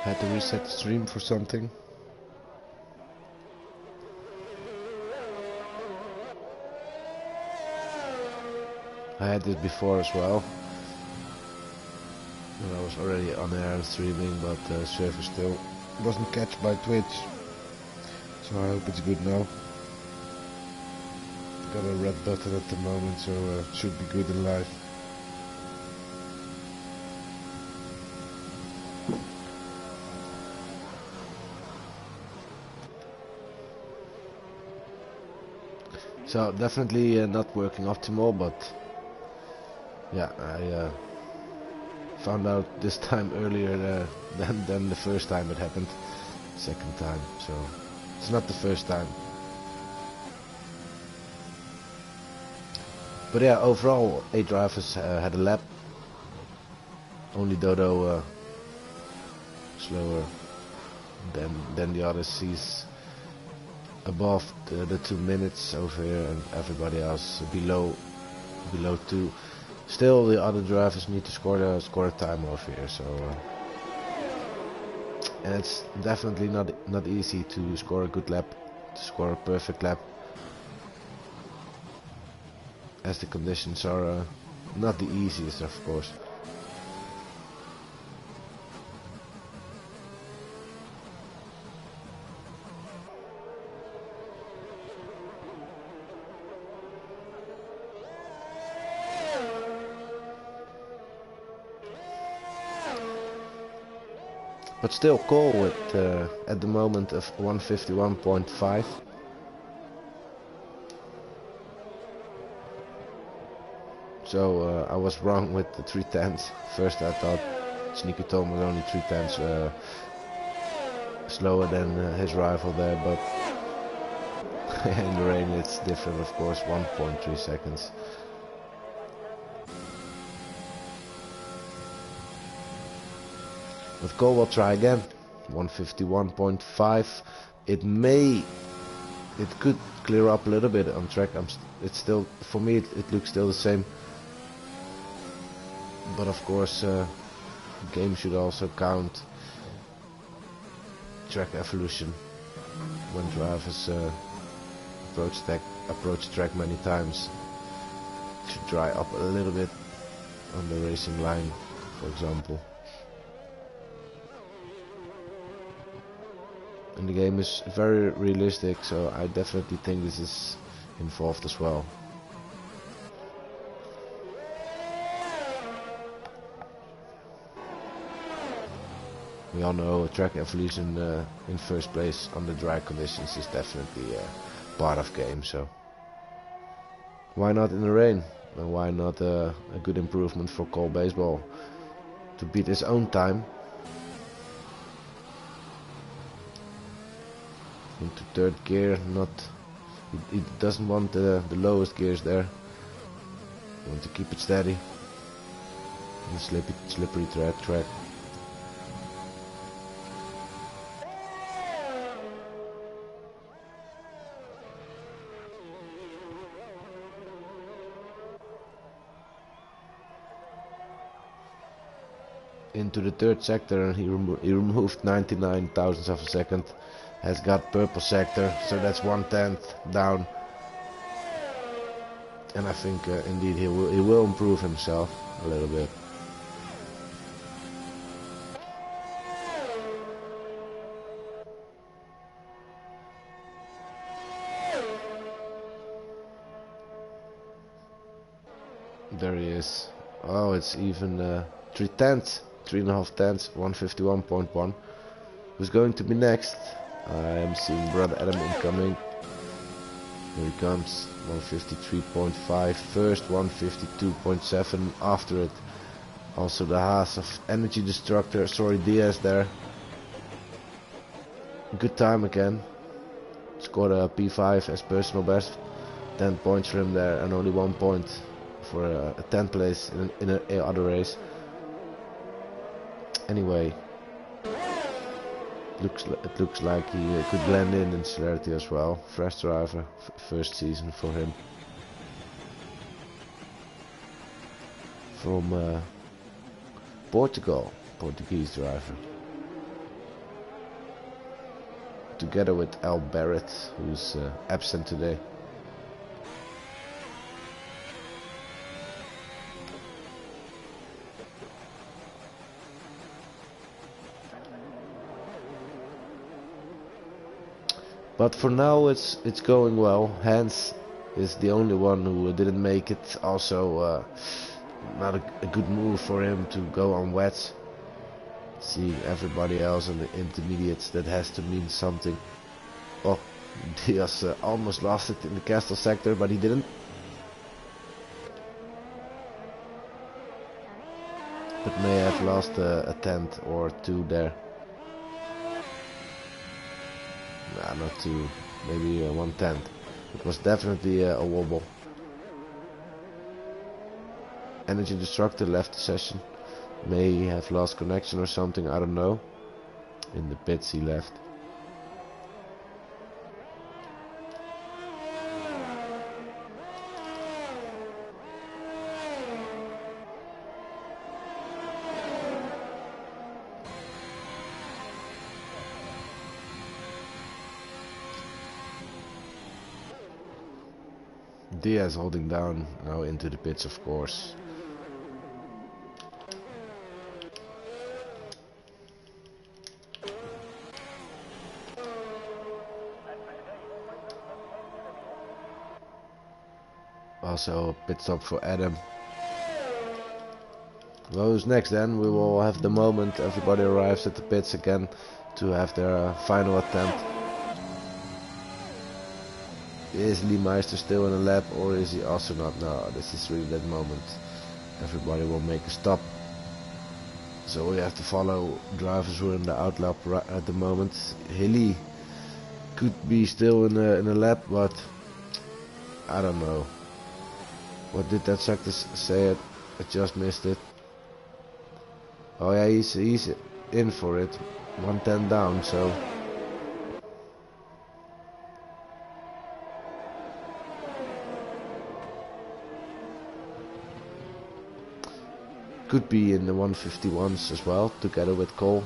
Had to reset the stream for something. I had this before as well. When I was already on air streaming, but the server still wasn't catched by Twitch. So I hope it's good now. Got a red button at the moment, so it should be good in live. So definitely not working optimal, but yeah, I found out this time earlier than the first time it happened. Second time, so it's not the first time. But yeah, overall 8 drivers had a lap. Only Dodo slower than the others. He's above the 2 minutes over here, and everybody else below 2. Still, the other drivers need to score a time over here. So, and it's definitely not easy to score a good lap, to score a perfect lap, as the conditions are not the easiest, of course. But still, Cole with at the moment of 151.5. So I was wrong with the 3/10. First I thought Sneaky Tom was only 3/10 slower than his rival there, but in the rain it's different, of course, 1.3 seconds. But Cole will try again. 151.5. It could clear up a little bit on track. It's still, for me, it looks still the same. But of course, game should also count track evolution when drivers approach track many times. It should dry up a little bit on the racing line, for example. And the game is very realistic, so I definitely think this is involved as well. We all know track evolution in first place under dry conditions is definitely part of game, so why not in the rain? And why not a good improvement for Cole Baseball to beat his own time? Into third gear, he doesn't want the lowest gears there. He wants to keep it steady on a slippery track. Into the third sector, and he removed 99 thousandths of a second. Has got purple sector, so that's 1/10 down. And I think indeed he will improve himself a little bit. There he is. Oh, it's even 3/10, 3.5/10, 151.1. Who's going to be next? I am seeing Brother Adam incoming. Here he comes. 153.5 first, 152.7 after it. Also the Haas of Energy Destructor, sorry, Diaz there. Good time again. Scored a P5 as personal best. 10 points for him there, and only 1 point for a 10th place in a other race. Anyway, it looks like he could blend in Celerity as well. Fresh driver, first season for him. From Portugal, Portuguese driver. together with Al Barrett, who's absent today. But for now it's going well. Hans is the only one who didn't make it. Also not a good move for him to go on wets. Seeing everybody else in the intermediates, that has to mean something. Oh, Diaz almost lost it in the castle sector, but he didn't. But may have lost a tenth or two there. Nah, not two, maybe 1/10. It was definitely a wobble. Energy Destructor left the session. May have lost connection or something, I don't know. In the pits he left. Diaz holding down now into the pits, of course. Also a pit stop for Adam. Well, who's next then? We will have the moment everybody arrives at the pits again to have their final attempt. Is Lee Meister still in a lap, or is he also not? No, this is really that moment. Everybody will make a stop. So we have to follow drivers who are in the outlap at the moment. Hilly could be still in a lap, but I don't know. What did that sector say? I just missed it. Oh yeah, he's in for it. 110 down, so. Could be in the 151s as well, together with Cole.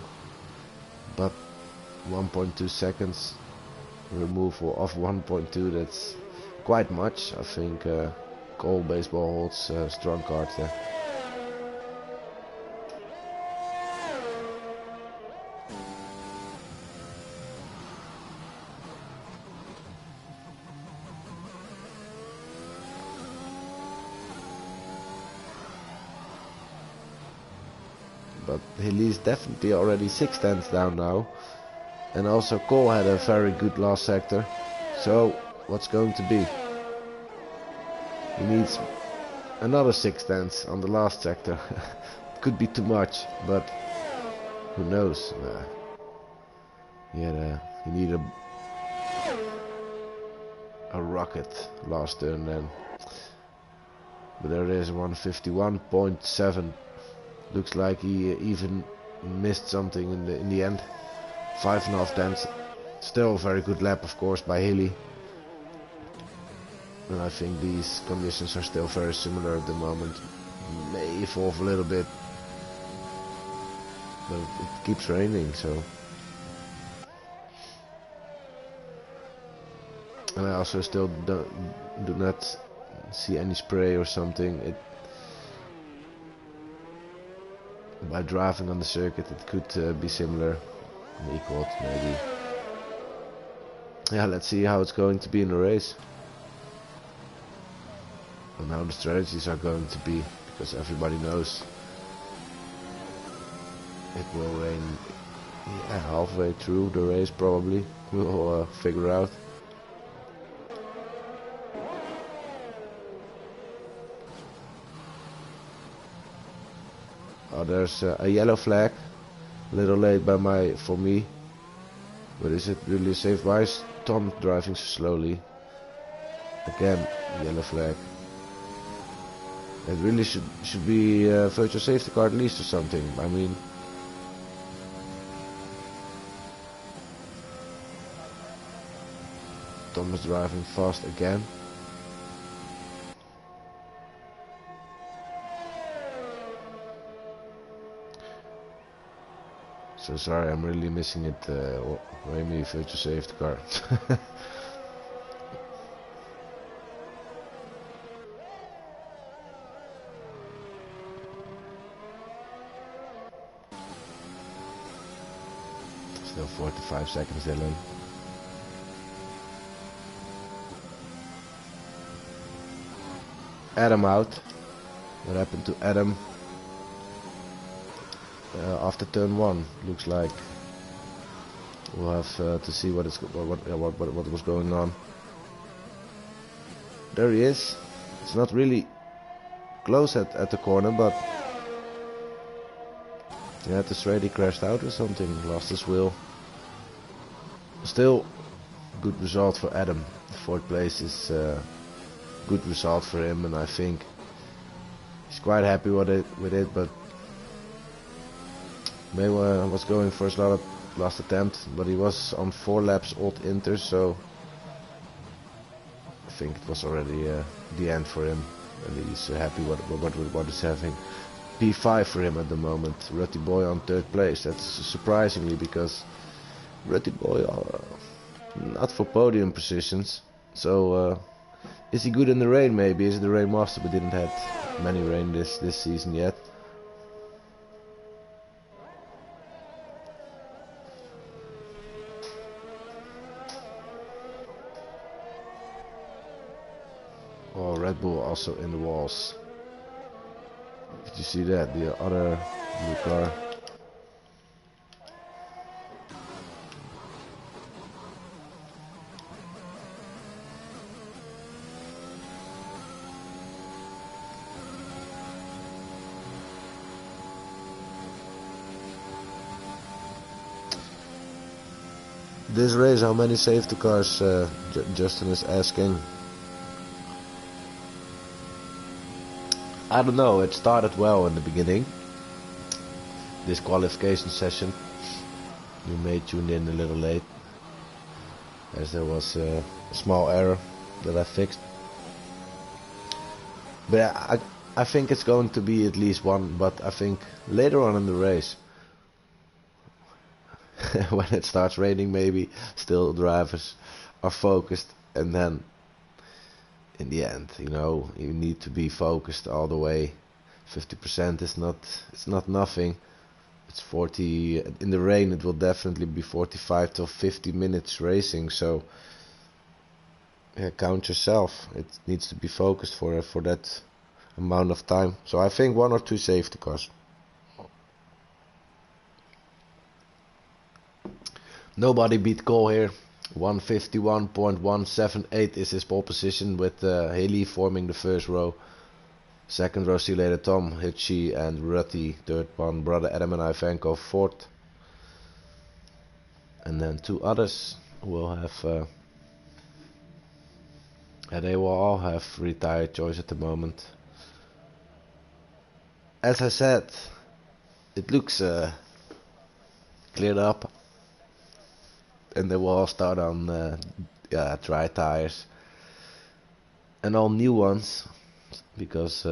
But 1.2 seconds removal of 1.2, that's quite much. I think Cole Baseball holds strong cards there. But Hilly's definitely already 6 tenths down now. And also Cole had a very good last sector. So what's going to be? He needs another 6 tenths on the last sector. Could be too much, but who knows? He needed a rocket last turn then. But there it is, 151.7. Looks like he even missed something in the end. 5.5 tenths. Still a very good lap, of course, by Hilly. And I think these conditions are still very similar at the moment. May evolve a little bit, but it keeps raining, so. And I also still do not see any spray or something. By driving on the circuit, it could be similar, equal maybe. Yeah, let's see how it's going to be in the race. And how the strategies are going to be, because everybody knows it will rain halfway through the race probably. We'll figure out. Oh, there's a yellow flag. A little late for me. But is it really safe? Why is Tom driving so slowly? Again, yellow flag. It really should be a virtual safety car at least or something. I mean, Tom is driving fast again. So sorry, I'm really missing it. Remy, virtual safety car. Still 45 seconds, Dylan. Adam out. What happened to Adam? After turn 1, looks like. We'll have to see what was going on. There he is. It's not really close at the corner, but yeah, the straight he crashed out or something, lost his wheel. Still, good result for Adam. 4th place is good result for him, and I think he's quite happy with it. But maybe was going for his last attempt, but he was on 4 laps old Inter, so I think it was already the end for him, and he's happy what is having. P5 for him at the moment. Rutty Boy on 3rd place. That's surprisingly, because Rutty Boy are not for podium positions. So is he good in the rain? Maybe is the rain master, but didn't have many rain this season yet. Oh, Red Bull also in the walls. Did you see that? The other blue car. This race, how many safety cars? Justin is asking. I don't know, it started well in the beginning, this qualification session. You may tune in a little late, as there was a small error that I fixed. But I think it's going to be at least one, but I think later on in the race, when it starts raining, maybe still drivers are focused, and then in the end, you know, you need to be focused all the way. 50% is not nothing. It's 40 in the rain. It will definitely be 45 to 50 minutes racing. So yeah, count yourself. It needs to be focused for that amount of time. So I think 1 or 2 safety cars. Nobody beat Cole here. 151.178 is his pole position, with Haley forming the 1st row. 2nd row, see you later, Tom, Hitchy and Rutty. 3rd one, brother Adam and Ivanko, 4th. And then 2 others will have, they will all have free tire choice at the moment. As I said, it looks cleared up. And they will all start on dry tires and all new ones, because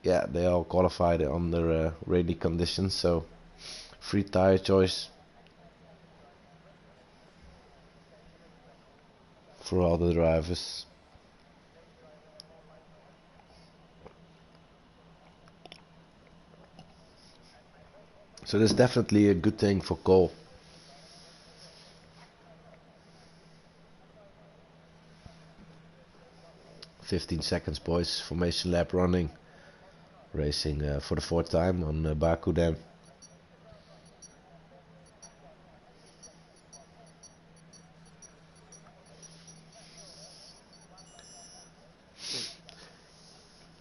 yeah, they all qualified under rainy conditions, so free tire choice for all the drivers. So that's definitely a good thing for Cole. "15 seconds, boys. Formation lap running. Racing for the 4th time on Baku Dam.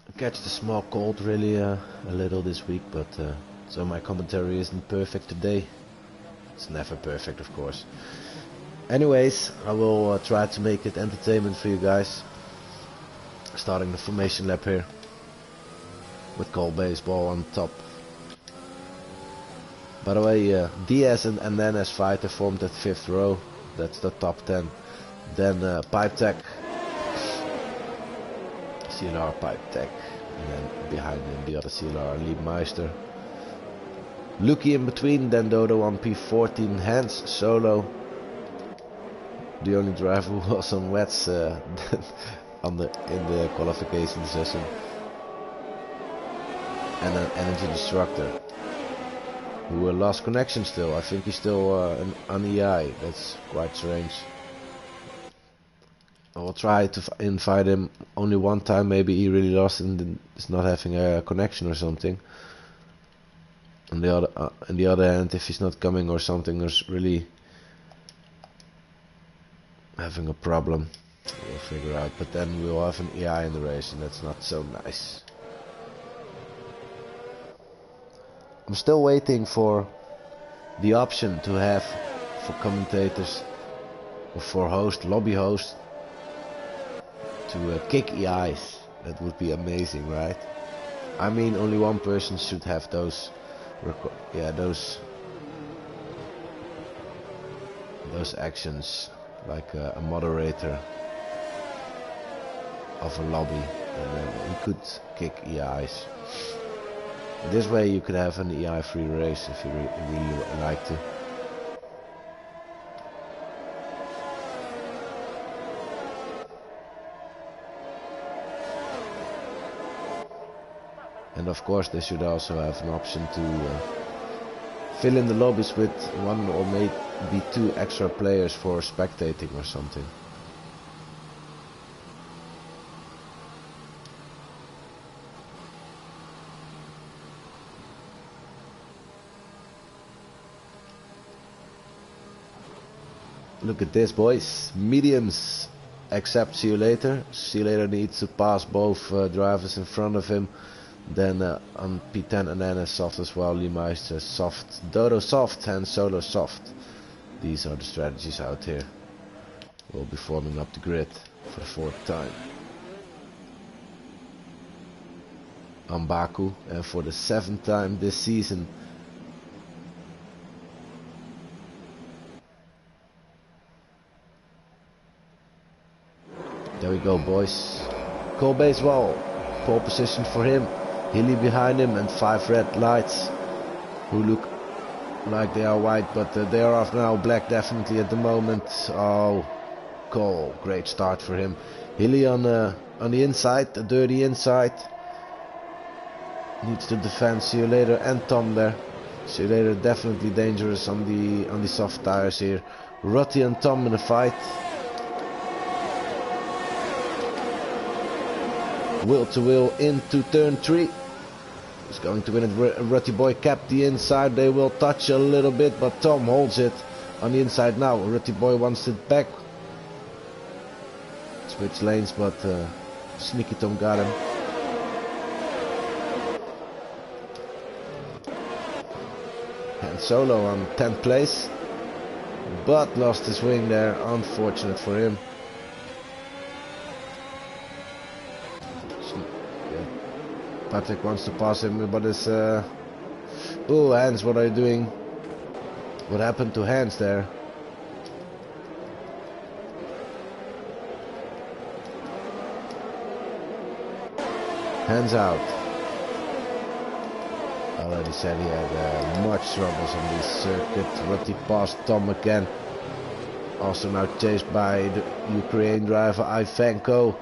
I catch the small cold really a little this week, but so my commentary isn't perfect today. It's never perfect, of course. Anyways, I will try to make it entertainment for you guys. Starting the formation lap here with Cole Baseball on top. By the way, Diaz and Nenes Fighter formed that 5th row. That's the top 10. Then Pipe Tech, CLR Pipe Tech, and then behind him the other CLR Liebmeister. Lucky in between, then Dodo on P14, Hans solo. The only driver who was on wets in the qualification session. And an energy destructor who lost connection still. I think he's still on EI. That's quite strange. I will try to invite him only one time. Maybe he really lost and is not having a connection or something. On the other hand, if he's not coming or something, is really having a problem, we'll figure out. But then we'll have an EI in the race, and that's not so nice. I'm still waiting for the option to have for commentators or for lobby host to kick EIs. That would be amazing, right? I mean, only one person should have those actions, like a moderator of a lobby, and then he could kick EIs. This way you could have an EI free race if you really like to. And of course they should also have an option to fill in the lobbies with one or maybe two extra players for spectating or something. Look at this, boys. Mediums accept See You Later. See You Later needs to pass both drivers in front of him. Then on P10 and then soft as well. Liemeister soft, Dodo soft, and Solo soft. These are the strategies out here. We'll be forming up the grid for the fourth time. On Baku, and for the seventh time this season. There we go, boys. Cole Baseball, pole position for him. Hilly behind him and 5 red lights who look like they are white, but they are now black definitely at the moment. Oh, Cole, great start for him. Hilly on the inside, the dirty inside. Needs to defend See You Later and Tom there. See You Later definitely dangerous on the soft tires here. Rutty and Tom in a fight. Wheel to wheel into turn 3. He's going to win it. Rutty Boy capped the inside. They will touch a little bit, but Tom holds it on the inside now. Rutty Boy wants it back. Switch lanes, but Sneaky Tom got him. And Solo on 10th place, but lost his wing there. Unfortunate for him. Patrick wants to pass him, but it's oh, Hans, what are you doing? What happened to Hans there? Hans out. I already said he had much troubles on this circuit. Rutty passed Tom again. Also now chased by the Ukraine driver Ivanko.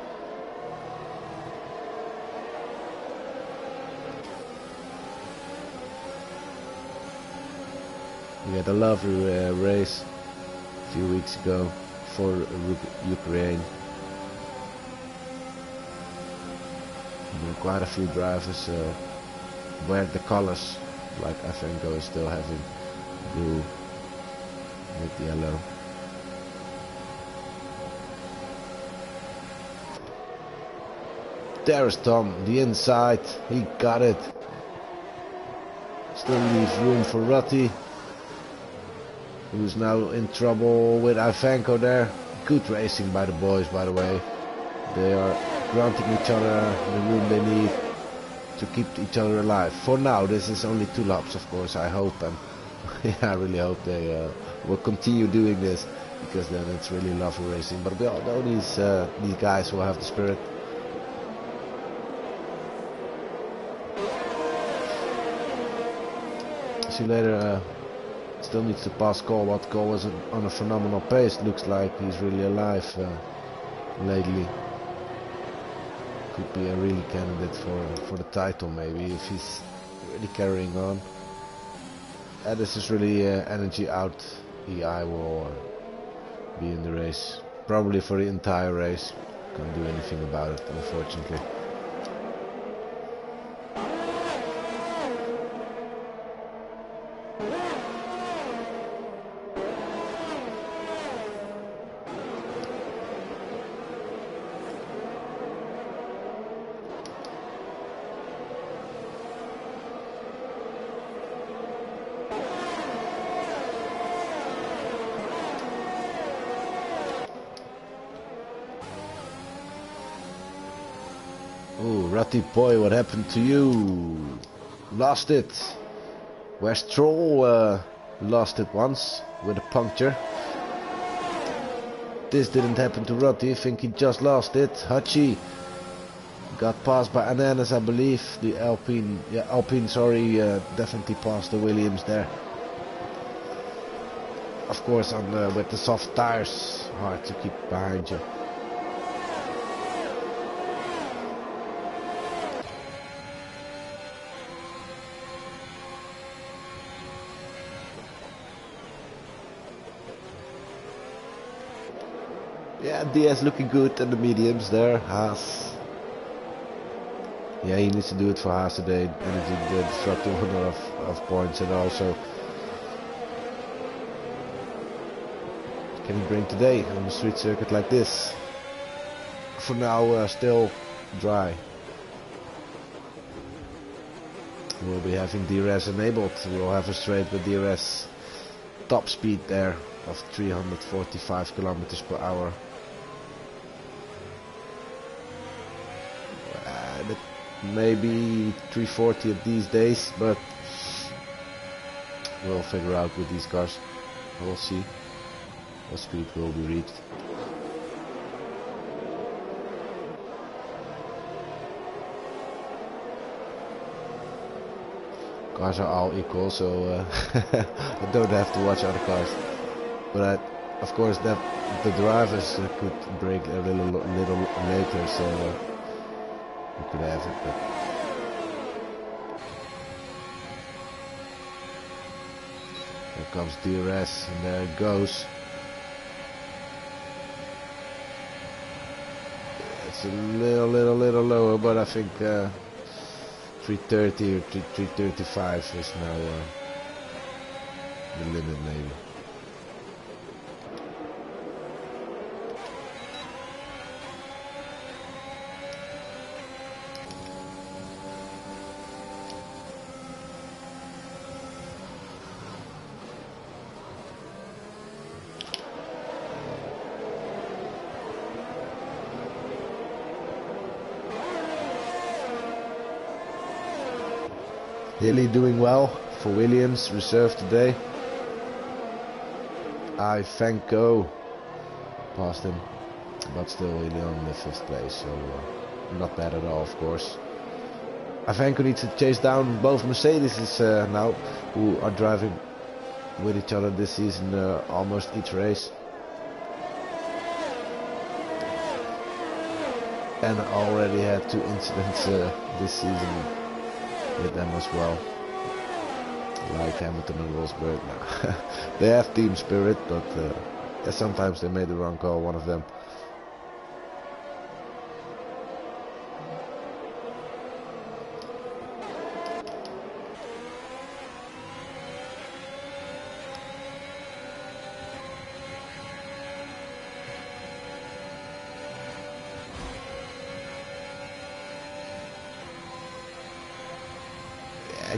We had a lovely race a few weeks ago for Ukraine. And quite a few drivers wear the colors, like Ivanko is still having blue with yellow. There's Tom, the inside, he got it. Still leaves room for Rutty, who's now in trouble with Ivanko there. Good racing by the boys, by the way. They are granting each other the room they need to keep each other alive. For now, this is only 2 laps, of course. I hope, and yeah, I really hope they will continue doing this, because then it's really lovely racing. But we all know these guys will have the spirit. See you later. Still needs to pass Cole, but Cole is on a phenomenal pace. Looks like he's really alive lately. Could be a really candidate for the title maybe if he's really carrying on. This is really energy out. EI will be in the race, probably for the entire race. Can't do anything about it, unfortunately. Oh, Ratty boy, what happened to you? Lost it. Where Stroll lost it once with a puncture. This didn't happen to Ratty. I think he just lost it. Hachi got passed by Ananas, I believe. The Alpine, yeah, Alpine, sorry, definitely passed the Williams there. Of course, on with the soft tires, hard to keep behind you. Yeah, Diaz looking good in the mediums there. Haas. Yeah, he needs to do it for Haas today. Energy the destructive winner of points, and also can he bring today on a street circuit like this? For now, still dry. We'll be having DRS enabled. We'll have a straight with DRS top speed there of 345 kilometers per hour. Maybe 340 at these days, but we'll figure out with these cars. We'll see what speed will be reached. Cars are all equal, so I don't have to watch other cars. But of course, the drivers could break a little later, so we could have it. But here comes DRS, and there it goes. It's a little lower, but I think 330 or 335 is now the limit, maybe. Hilly doing well for Williams, reserve today. Ivanko passed him, but still Hilly on the 5th place, so not bad at all, of course. Ivanko needs to chase down both Mercedes now, who are driving with each other this season almost each race. And already had 2 incidents this season with them as well, like Hamilton and Rosberg. Now they have team spirit, but yeah, sometimes they made the wrong call, one of them.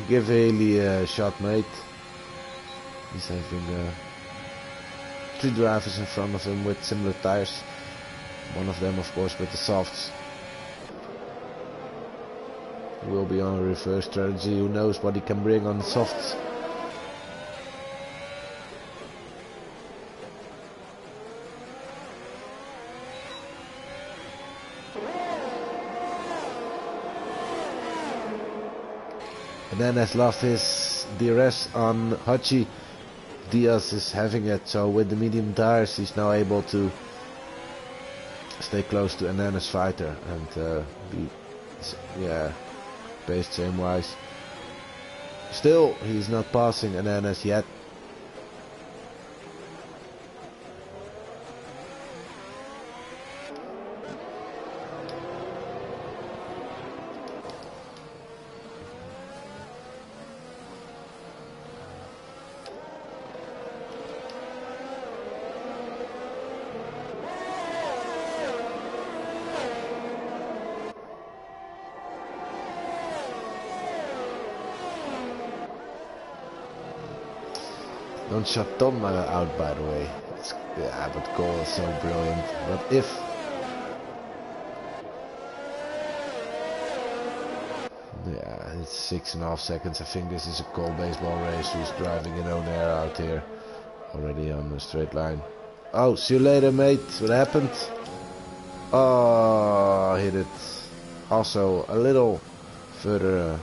Give Haley a shot, mate. He's having 3 drivers in front of him with similar tires. One of them, of course, with the softs. He will be on a reverse strategy. Who knows what he can bring on the softs. And then has lost his DRS on Hachi. Diaz is having it, so with the medium tires he's now able to stay close to Anana's fighter and be, yeah, paced same wise. Still, he's not passing Ananas yet. Don't shut Tom out, by the way. Yeah, but Cole is so brilliant. But if... Yeah, it's 6.5 seconds. I think this is a Cole baseball race. Who's driving in own air out here. Already on the straight line. Oh, see you later, mate. What happened? Oh, hit it. Also, a little further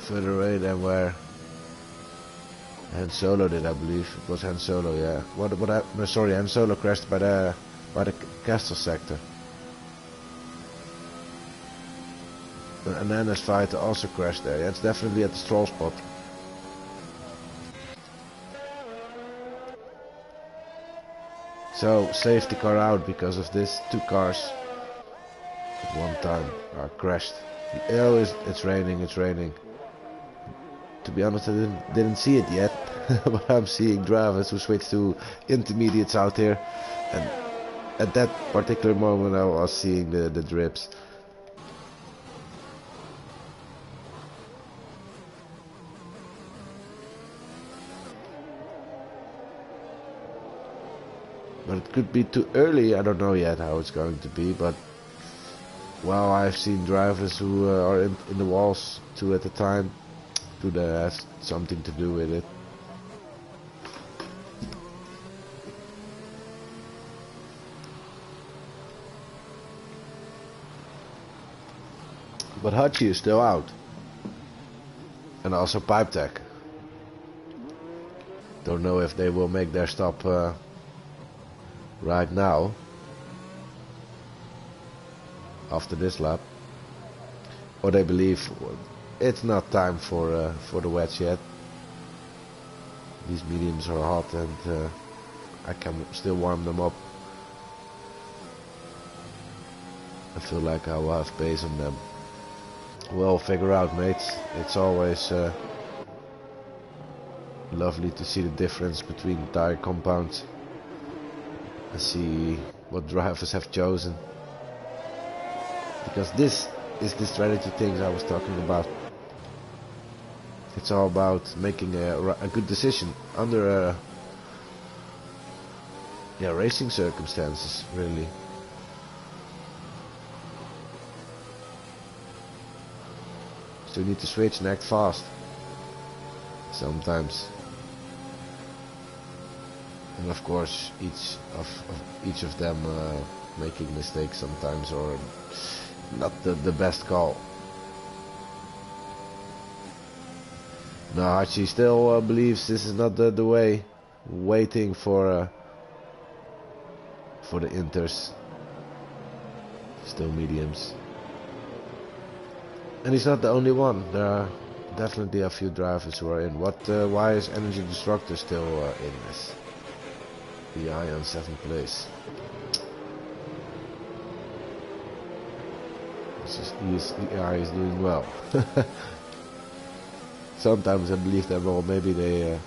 away than where Han Solo did, I believe. It was Han Solo, yeah. No, sorry, Han Solo crashed by the castle sector. And Anana's fighter also crashed there. Yeah, it's definitely at the stroll spot. So safety car out because of this. 2 cars at one time are crashed. Oh, it's raining. It's raining. To be honest, I didn't see it yet, but I'm seeing drivers who switch to intermediates out here, and at that particular moment I was seeing the drips. But it could be too early, I don't know yet how it's going to be, but well, I've seen drivers who are in the walls 2 at a time. Could have something to do with it. But Hachi is still out. And also Pipe Tech. Don't know if they will make their stop right now. After this lap. Or they believe it's not time for the wets yet. These mediums are hot and I can still warm them up. I feel like I will have pace on them. We'll figure out, mates. It's always lovely to see the difference between tire compounds and see what drivers have chosen. Because this is the strategy things I was talking about. It's all about making a good decision under racing circumstances, really. So you need to switch and act fast sometimes. And of course each of them making mistakes sometimes, or not the best call. No, Hachi still believes this is not the way. Waiting for the inters. Still mediums. And he's not the only one. There are definitely a few drivers who are in. Why is Energy Destructor still in this? EI on 7th place. EI is doing well. Sometimes I believe that, well, maybe they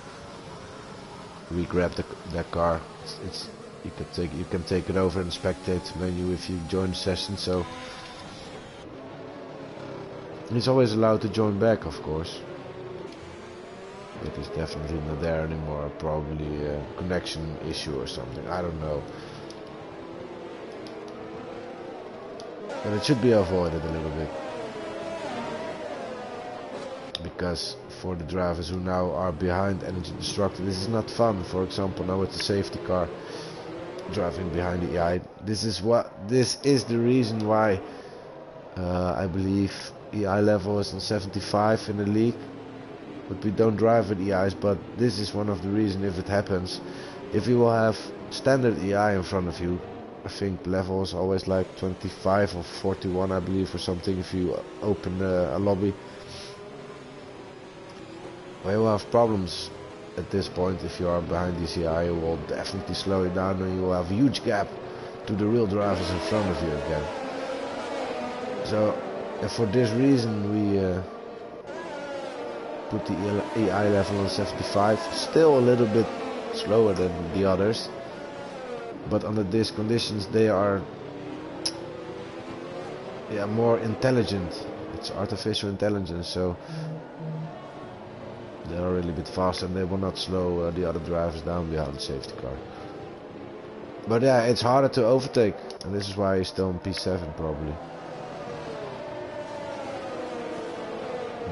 re-grab that car. You can take it over in the spectate menu if you join the session. So he's always allowed to join back, of course. But he's definitely not there anymore. Probably a connection issue or something. I don't know. But it should be avoided a little bit. Because for the drivers who now are behind Energy Destructor, this is not fun. For example, now with the safety car driving behind the EI. This is the reason why I believe EI level is on 75 in the league, but we don't drive with EIs. But this is one of the reasons if it happens. If you will have standard EI in front of you, I think level is always like 25 or 41, I believe, or something. If you open a lobby, well, you will have problems at this point. If you are behind this EI, you will definitely slow it down, and you will have a huge gap to the real drivers in front of you again. So for this reason we put the EI level on 75, still a little bit slower than the others, but under these conditions they are more intelligent. It's artificial intelligence, so they are really a bit faster and they will not slow the other drivers down behind the safety car. But yeah, it's harder to overtake, and this is why he's still in P7 probably.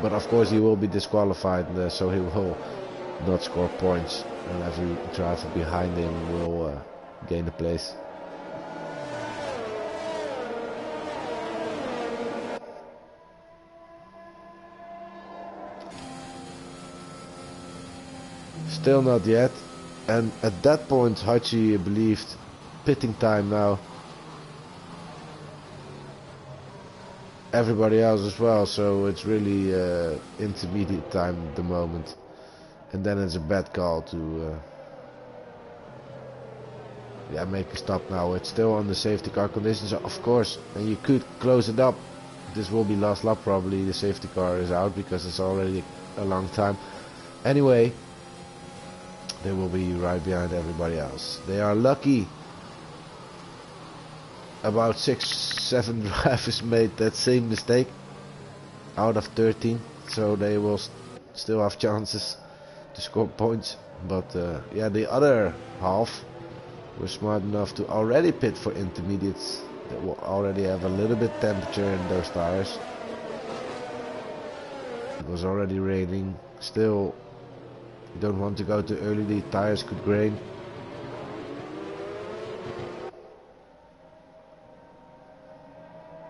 But of course he will be disqualified, so he will not score points, and every driver behind him will gain a place. Still not yet, and at that point Hachi believed pitting time now. Everybody else as well, so it's really intermediate time at the moment, and then it's a bad call to make a stop now. It's still on the safety car conditions, of course, and you could close it up. This will be last lap probably. The safety car is out because it's already a long time. Anyway, they will be right behind everybody else. They are lucky. About 6-7 drivers made that same mistake out of 13, so they will still have chances to score points. But the other half were smart enough to already pit for intermediates. They will already have a little bit temperature in those tires. It was already raining. Still, you don't want to go too early, the tires could grain.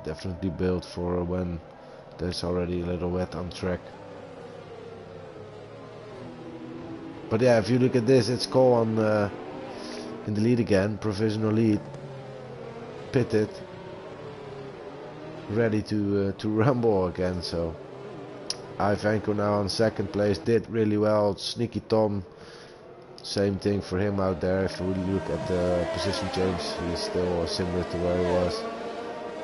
Definitely built for when there's already a little wet on track. But yeah, if you look at this, it's Cole on in the lead again, provisional lead, pitted, ready to rumble again. So Ivanko now on second place, did really well. Sneaky Tom, same thing for him out there. If you look at the position change, he's still similar to where he was.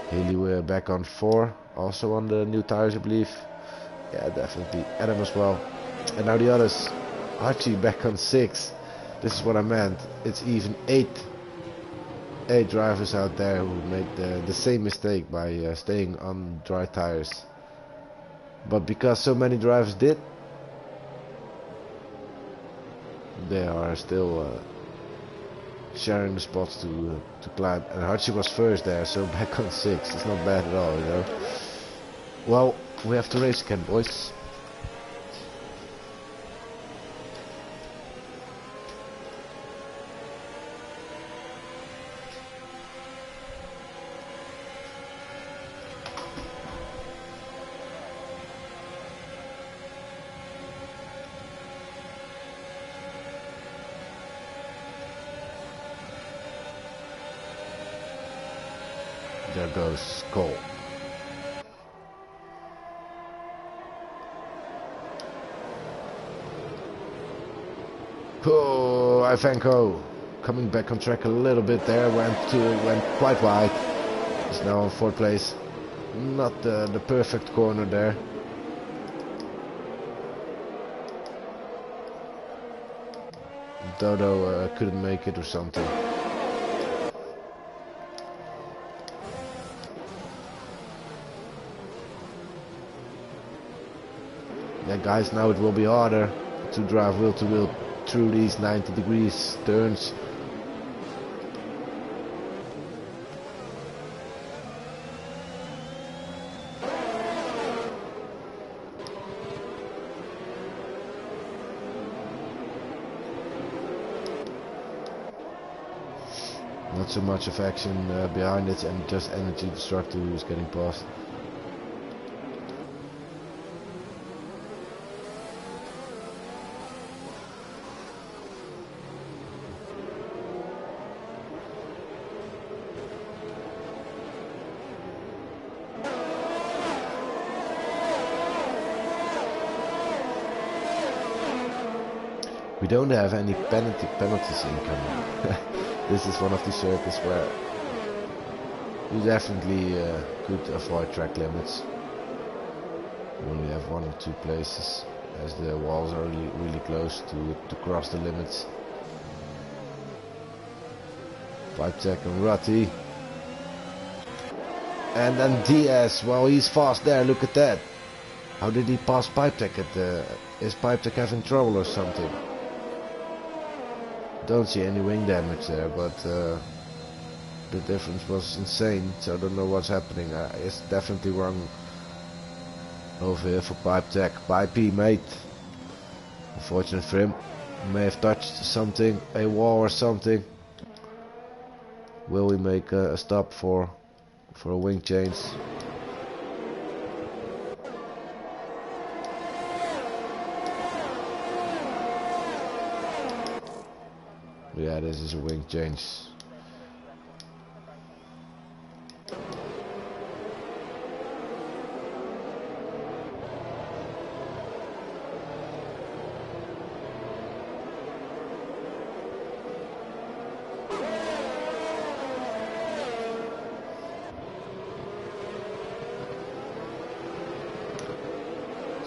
Haley, we're back on 4, also on the new tires, I believe. Yeah, definitely. Adam as well. And now the others. Archie back on 6. This is what I meant. It's even 8 drivers out there who made the same mistake by staying on dry tires. But because so many drivers did, they are still sharing the spots to climb. And Hachi was first there, so back on 6. It's not bad at all, you know. Well, we have to race again, boys. There goes Cole. Oh, Ivanko coming back on track a little bit there. Went quite wide. He's now on 4th place. Not the perfect corner there. Dodo couldn't make it or something. Yeah, guys, now it will be harder to drive wheel to wheel through these 90 degrees turns. Not so much of action behind it, and just energy destructor who's getting past. We don't have any penalties incoming. This is one of the circuits where you definitely could avoid track limits. You only have 1 or 2 places, as the walls are really close to cross the limits. Pipe check on Rutty. And then Diaz, well, he's fast there, look at that. How did he pass Pipe Tech at the... Is Pipe Tech having trouble or something? Don't see any wing damage there, but the difference was insane, so I don't know what's happening. It's definitely wrong over here for Pipe Tech. Pipey, mate. Unfortunate for him. May have touched something, a wall or something. Will we make a stop for a wing change? Yeah, this is a wing change.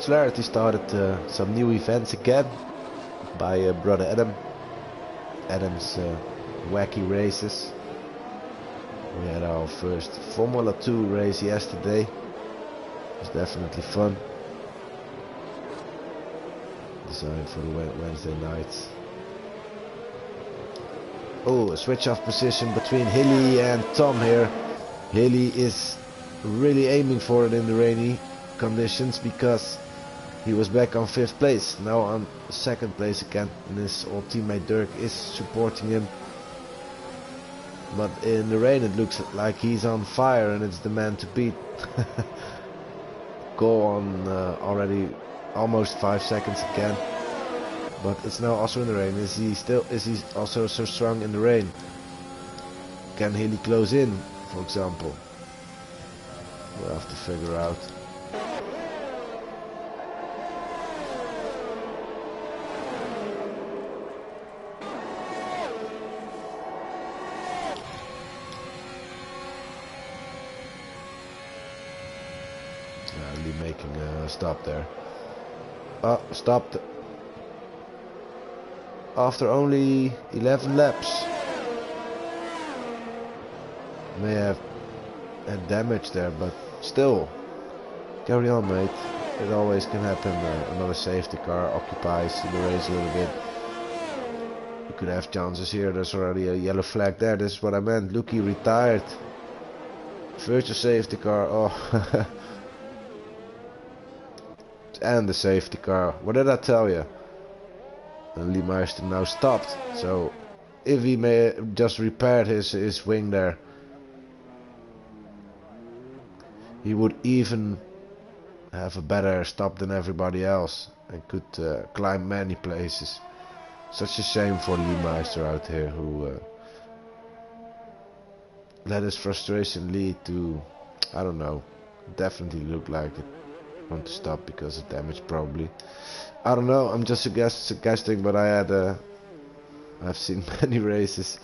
Celerity started some new events again by brother Adam. Adam's wacky races. We had our first Formula 2 race yesterday. It was definitely fun. Designed for the Wednesday nights. Oh, a switch off position between Hilly and Tom here. Hilly is really aiming for it in the rainy conditions because he was back on 5th place, now on 2nd place again, and his old teammate Dirk is supporting him. But in the rain it looks like he's on fire and it's the man to beat. Go on already almost 5 seconds again. But it's now also in the rain. Is he also so strong in the rain? Can Hilly close in, for example? We'll have to figure out. Making a stop there. Stopped after only 11 laps. May have had damage there, but still, carry on, mate. It always can happen. Another safety car occupies the race a little bit. You could have chances here. There's already a yellow flag there. This is what I meant. Look, he retired. First a safety car. Oh. And the safety car. What did I tell you? And Lee Meister now stopped. So if he may just repaired his wing there, he would even have a better stop than everybody else and could climb many places. Such a shame for Lee Meister out here, who let his frustration lead to, I don't know, definitely looked like it. Want to stop because of damage, probably. I don't know. I'm just suggesting, but I've seen many races.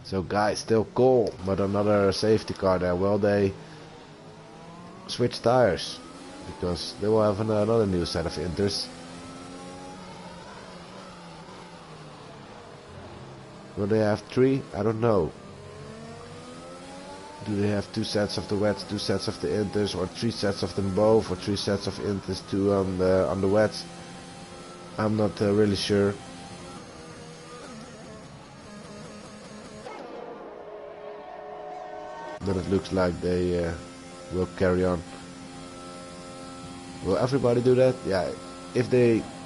So guys, still cool, but another safety car there. Well, they switch tires because they will have another new set of inters. Will they have 3? I don't know. Do they have 2 sets of the wets, 2 sets of the inters, or 3 sets of them both, or 3 sets of inters, 2 on the wets? I'm not really sure. But it looks like they will carry on. Will everybody do that? Yeah.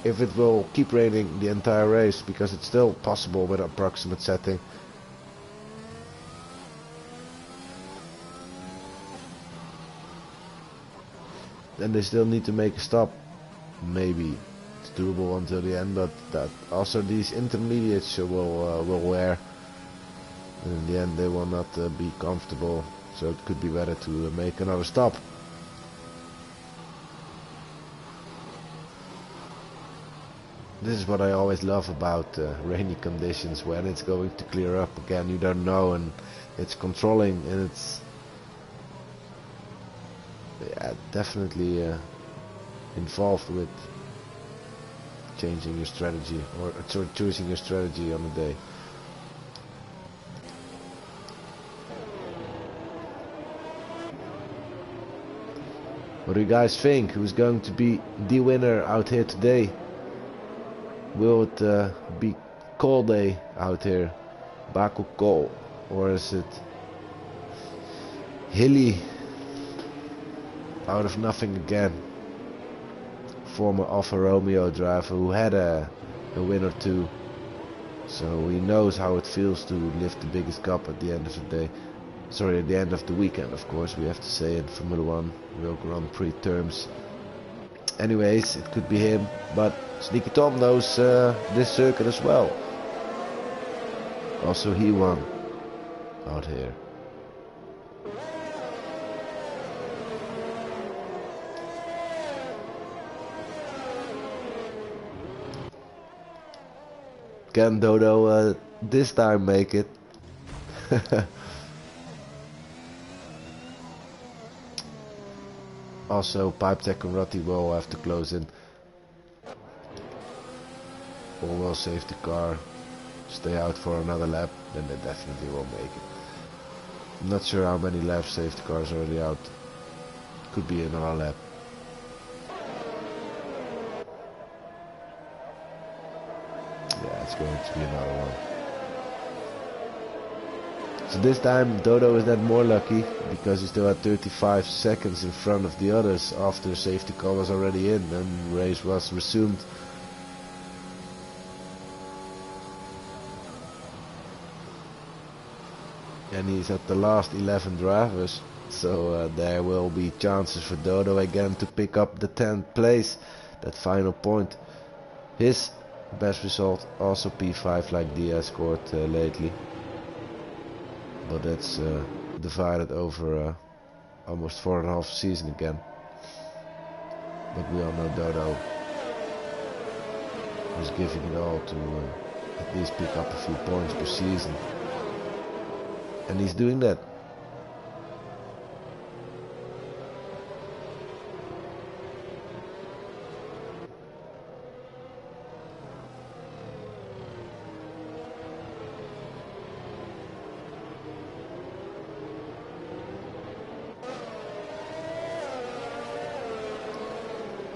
If it will keep raining the entire race, because it's still possible with approximate setting. Then they still need to make a stop. Maybe it's doable until the end, but that also these intermediates will wear. And in the end they will not be comfortable, so it could be better to make another stop. This is what I always love about rainy conditions. When it's going to clear up again, you don't know, and it's controlling, and it's definitely involved with changing your strategy, or choosing your strategy on the day. What do you guys think? Who's going to be the winner out here today? Will it be cold day out here, Baku Kol, or is it hilly out of nothing again? Former Alfa Romeo driver who had a win or two, so he knows how it feels to lift the biggest cup at the end of the day. Sorry, at the end of the weekend, of course, we have to say in Formula 1, real Grand Prix terms. Anyways, it could be him, but Sneaky Tom knows this circuit as well. Also he won out here. Can Dodo this time make it? Also, Pipetech and Rotty will have to close in. Or will safety car, stay out for another lap, then they definitely will make it. I'm not sure how many laps safety cars are already out. Could be another lap. Yeah, it's going to be another one. So this time Dodo is then more lucky, because he still had 35 seconds in front of the others after safety car was already in and race was resumed. And he's at the last 11 drivers, so there will be chances for Dodo again to pick up the 10th place, that final point. His best result also P5 like Diaz scored lately, but that's divided over almost 4.5 season again. But we all know Dodo is giving it all to at least pick up a few points per season. And he's doing that.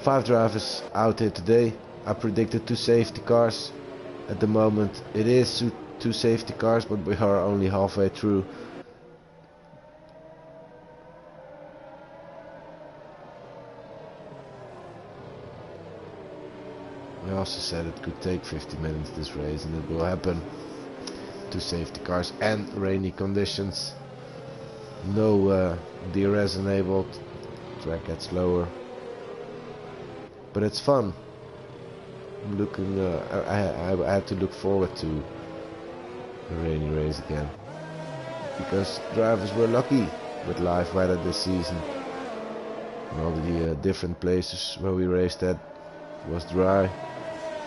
Five drivers out here today. I predicted 2 safety cars. At the moment it is 2 safety cars, but we are only halfway through. We also said it could take 50 minutes this race, and it will happen. 2 safety cars and rainy conditions. No DRS enabled. Track gets slower, but it's fun. I'm looking. I have to look forward to a rainy race again, because drivers were lucky with live weather this season. And all the different places where we raced at was dry,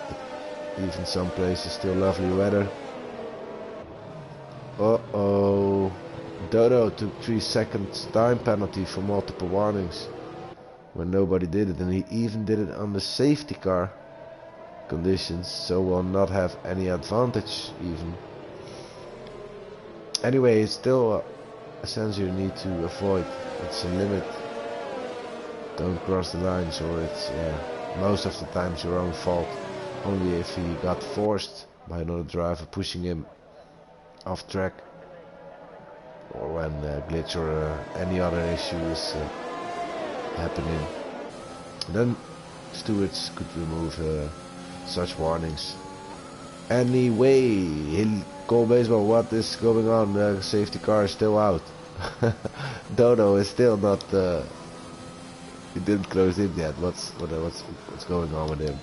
but even some places still lovely weather. Uh-oh, Dodo took 3 seconds time penalty for multiple warnings when nobody did it, and he even did it on the safety car conditions, so will not have any advantage even. Anyway, it's still a sensor you need to avoid. It's a limit. Don't cross the lines, or it's most of the times your own fault. Only if he got forced by another driver pushing him off track, or when glitch or any other issue is happening. Then stewards could remove such warnings. Anyway, Cole Baseball, what is going on? The safety car is still out. Dodo is still not. He didn't close in yet. What's going on with him?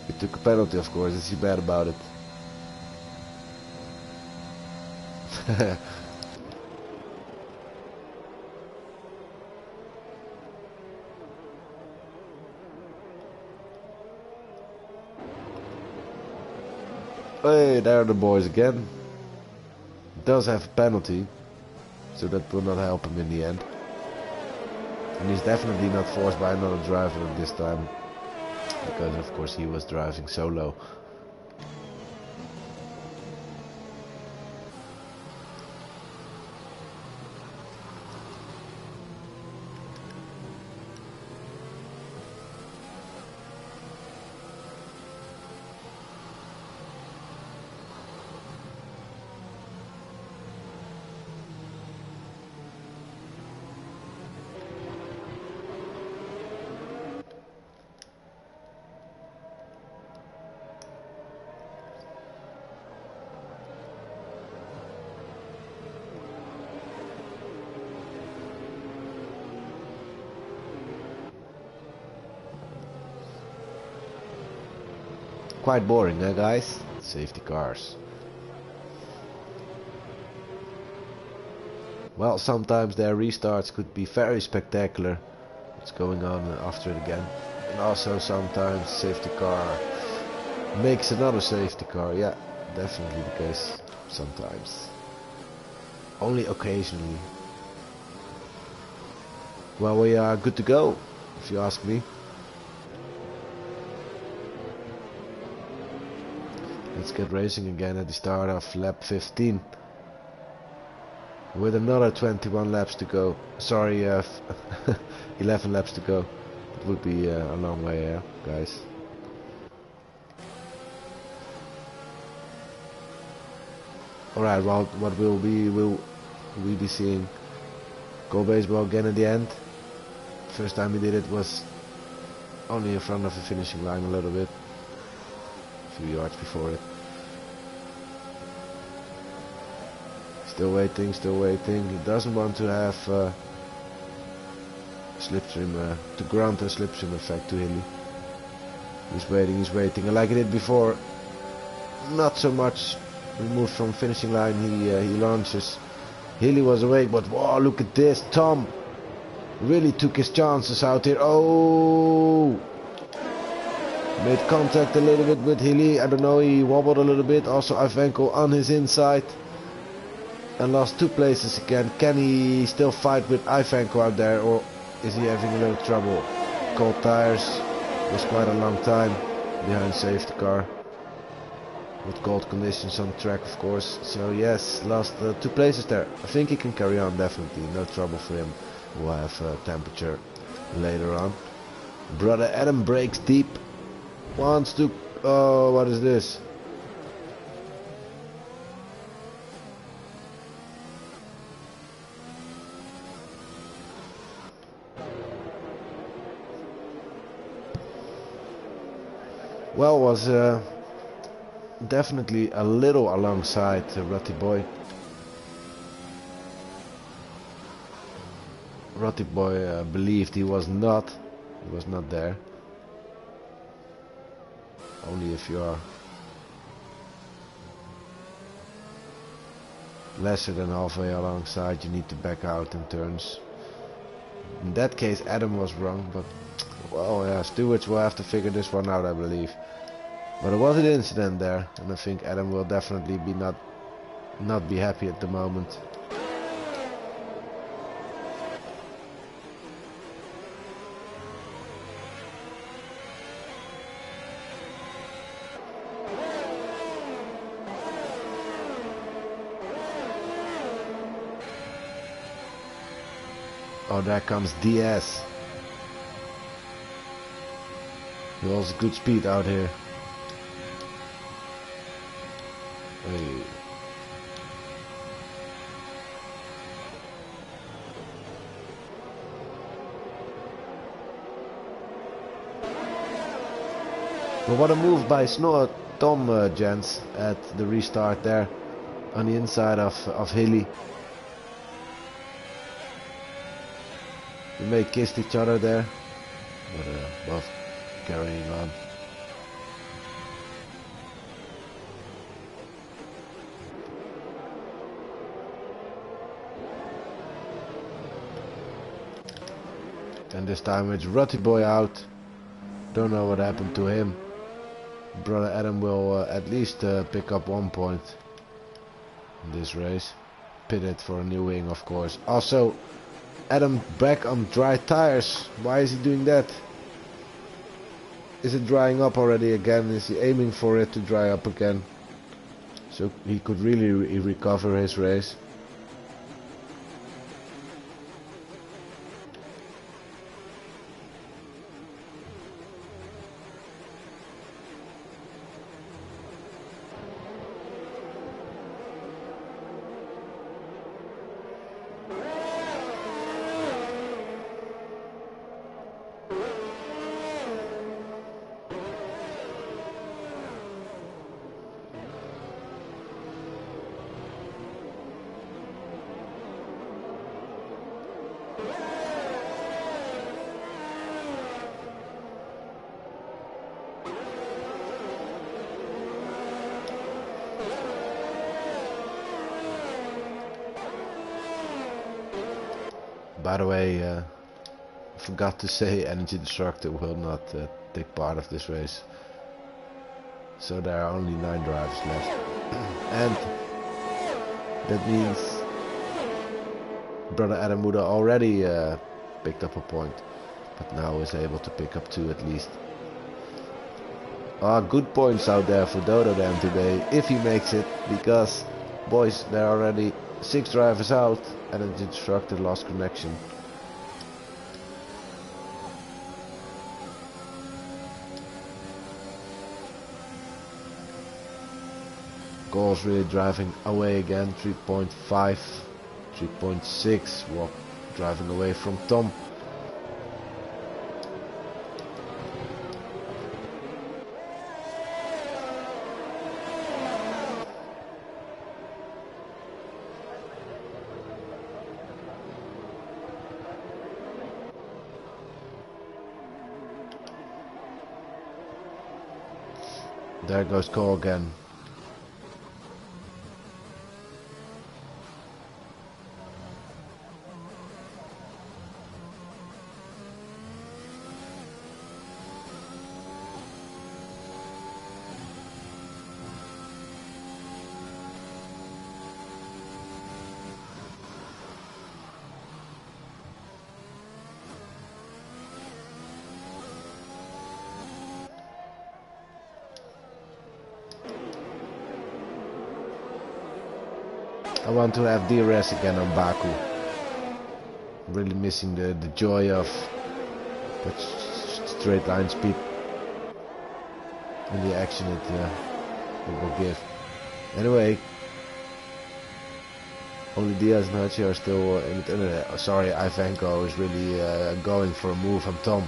He took a penalty, of course. Is he bad about it? Hey, there are the boys again. Does have a penalty, so that will not help him in the end. And he's definitely not forced by another driver this time, because of course he was driving solo. Quite boring, eh guys? Safety cars. Well, sometimes their restarts could be very spectacular. What's going on after it again. And also sometimes safety car makes another safety car. Yeah, definitely the case. Sometimes. Only occasionally. Well, we are good to go, if you ask me. Let's get racing again at the start of lap 15. With another 21 laps to go. Sorry, 11 laps to go. It would be a long way, yeah, guys. Alright, well, what will we be seeing? Go baseball again at the end. First time we did it was only in front of the finishing line a little bit. A few yards before it. Still waiting, still waiting. He doesn't want to have slipstream, to grant a slipstream effect to Hilly. He's waiting, he's waiting. And like he did before, not so much removed from finishing line, he launches. Hilly was awake, but wow, look at this. Tom really took his chances out here. Oh! Made contact a little bit with Hilly. I don't know, he wobbled a little bit. Also Ivanko on his inside. And lost 2 places again. Can he still fight with Ivanko out there, or is he having a little trouble? Cold tires. Was quite a long time behind safety car. With cold conditions on the track, of course. So yes, lost 2 places there. I think he can carry on, definitely. No trouble for him. We'll have temperature later on. Brother Adam breaks deep. Wants to... Oh, what is this? Well, was definitely a little alongside Rutty Boy. Rutty Boy believed he was not there. Only if you are lesser than halfway alongside, you need to back out in turns. In that case, Adam was wrong, but well, yeah, stewards will have to figure this one out, I believe. But there was an incident there, and I think Adam will definitely be not be happy at the moment. Oh, there comes DS. He has good speed out here. Hey. But what a move by Tom gents at the restart there on the inside of Hilly. They kissed each other there, but both carrying on. And this time it's Rutty Boy out. Don't know what happened to him. Brother Adam will at least pick up 1 point in this race. Pitted for a new wing, of course. Also, Adam back on dry tires. Why is he doing that? Is it drying up already again? Is he aiming for it to dry up again? So he could really recover his race. By the way, I forgot to say Energy Destructor will not take part of this race. So there are only 9 drivers left. And that means Brother Adam would have already picked up a point. But now is able to pick up 2 at least. Good points out there for Dodo then today, if he makes it. Because, boys, there are already 6 drivers out. And the Destructor lost connection. Goal's really driving away again. 3.5, 3.6. Driving away from Tom. There goes Cole again. I want to have DRS again on Baku. Really missing the joy of that straight line speed and the action it will give. Anyway, only Diaz and Hachi are still in it. Sorry, Ivanko is really going for a move on Tom.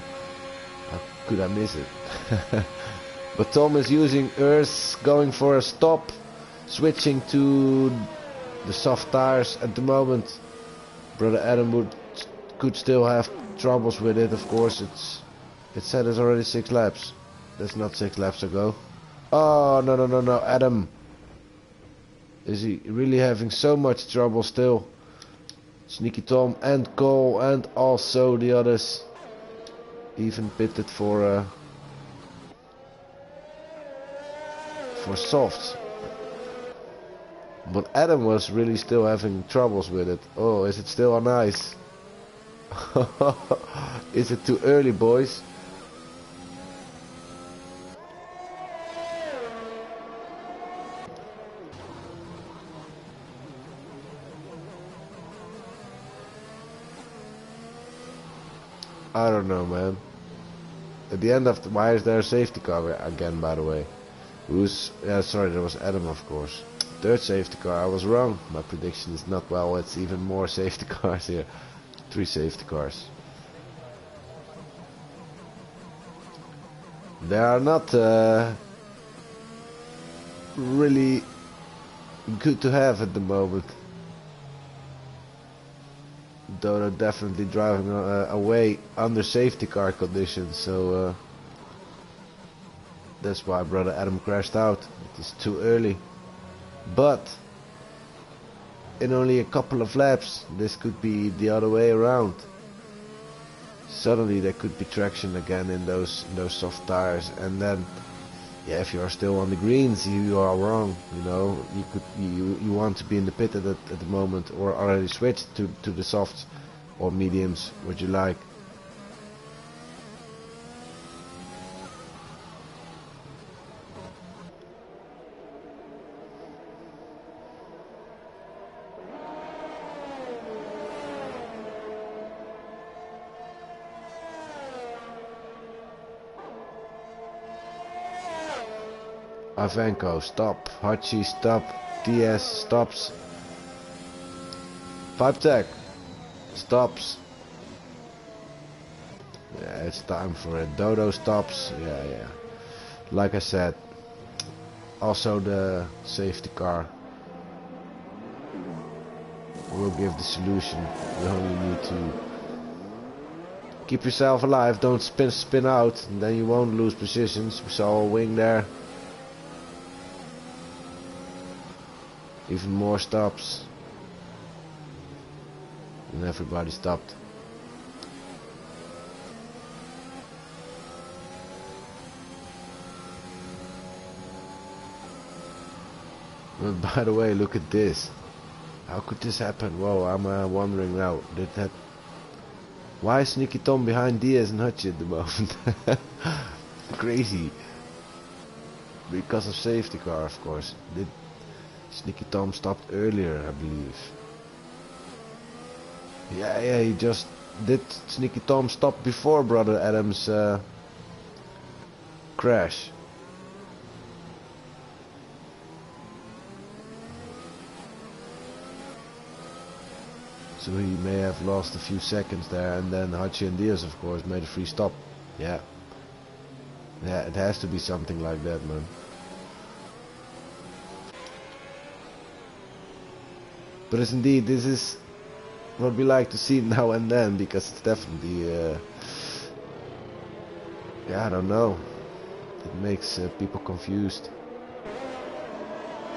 How could I miss it? But Tom is using Earth, going for a stop, switching to the soft tires at the moment. Brother Adam could still have troubles with it, of course. It said it's already 6 laps. That's not 6 laps ago. Oh, no, Adam. Is he really having so much trouble still? Sneaky Tom and Cole and also the others. Even pitted for softs. But Adam was really still having troubles with it. Oh, is it still on ice? Is it too early, boys? I don't know, man. At the end of the... Why is there a safety car again, by the way? Yeah, sorry, that was Adam, of course. 3rd safety car. I was wrong. My prediction is not well. It's even more safety cars here. 3 safety cars. They are not really good to have at the moment. Though they're definitely driving away under safety car conditions. So that's why Brother Adam crashed out. It is too early. But in only a couple of laps, this could be the other way around. suddenly there could be traction again in those soft tires, and then yeah, if you are still on the greens, you are wrong. You know, you want to be in the pit at the moment, or already switched to the softs or mediums, what you like. Ivanko, stop. Hachi, stop. DS, stops. Pipe tech, stops. Yeah, it's time for it. Dodo stops. Yeah. Like I said, also the safety car will give the solution. You only need to keep yourself alive. Don't spin out, and then you won't lose positions. We saw a wing there. Even more stops, and everybody stopped. But by the way, look at this. How could this happen? Whoa, I'm wondering now. Why is Sneaky Tom behind Diaz and Hutch at the moment? Crazy. Because of safety car, of course. Sneaky Tom stopped earlier, I believe. Yeah, he just did. Sneaky Tom stop before Brother Adam's crash. So he may have lost a few seconds there, and then Hachi and Diaz, of course, made a free stop. Yeah, it has to be something like that, man. But it's indeed, this is what we like to see now and then, because it's definitely, yeah, I don't know, it makes people confused.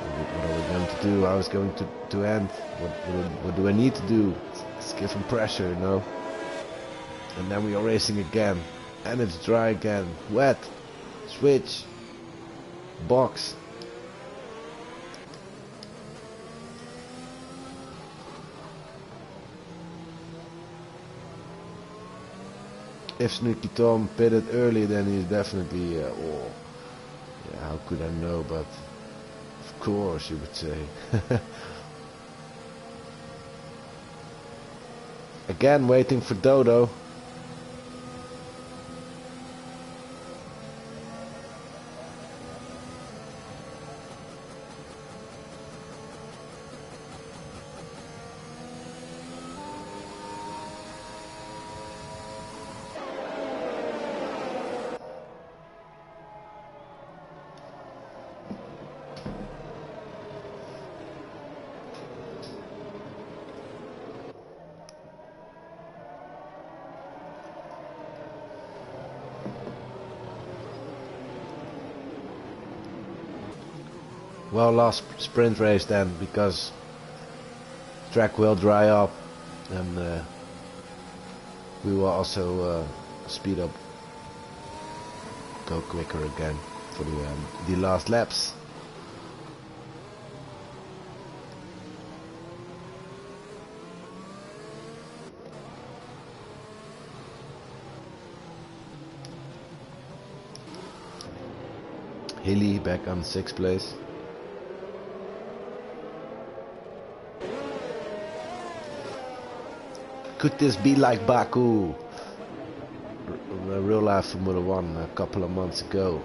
What are we going to do? How is going to end? What do I need to do? Let's give him pressure, you know. And then we are racing again, and it's dry again, wet, switch, box. If Sneaky Tom pitted early, then he's definitely, oh, yeah, how could I know, but of course you would say. Again, waiting for Dodo. Well, last sprint race then, because track will dry up, and we will also speed up, go quicker again for the last laps. Hilly back on 6th place. Could this be like Baku? Real life Formula 1 a couple of months ago.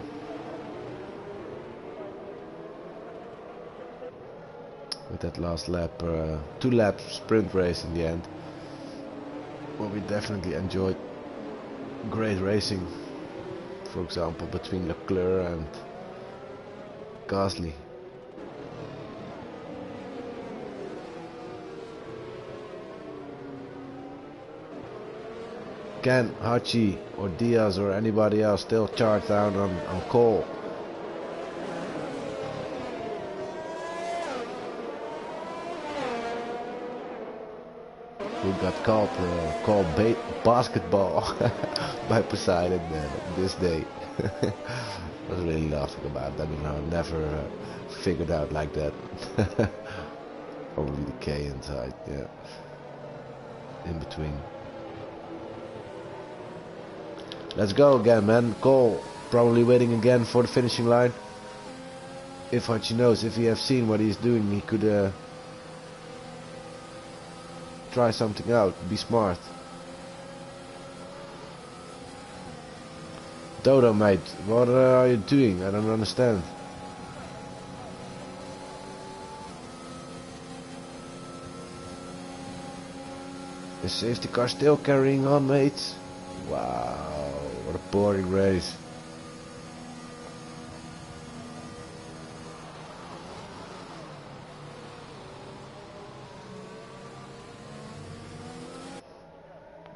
With that last lap, 2-lap sprint race in the end. Well, we definitely enjoyed great racing. For example, between Leclerc and Gasly. Can Hachi or Diaz or anybody else still charge down on Cole? who got called basketball by Poseidon this day. I was really laughing about that, and I never figured out like that. Probably the K inside, yeah. In between. Let's go again, man. Cole probably waiting again for the finishing line. If Hachi knows, if he has seen what he's doing, he could try something out. Be smart. Dodo, mate, what are you doing? I don't understand. Is safety car still carrying on, mates? Wow, what a boring race.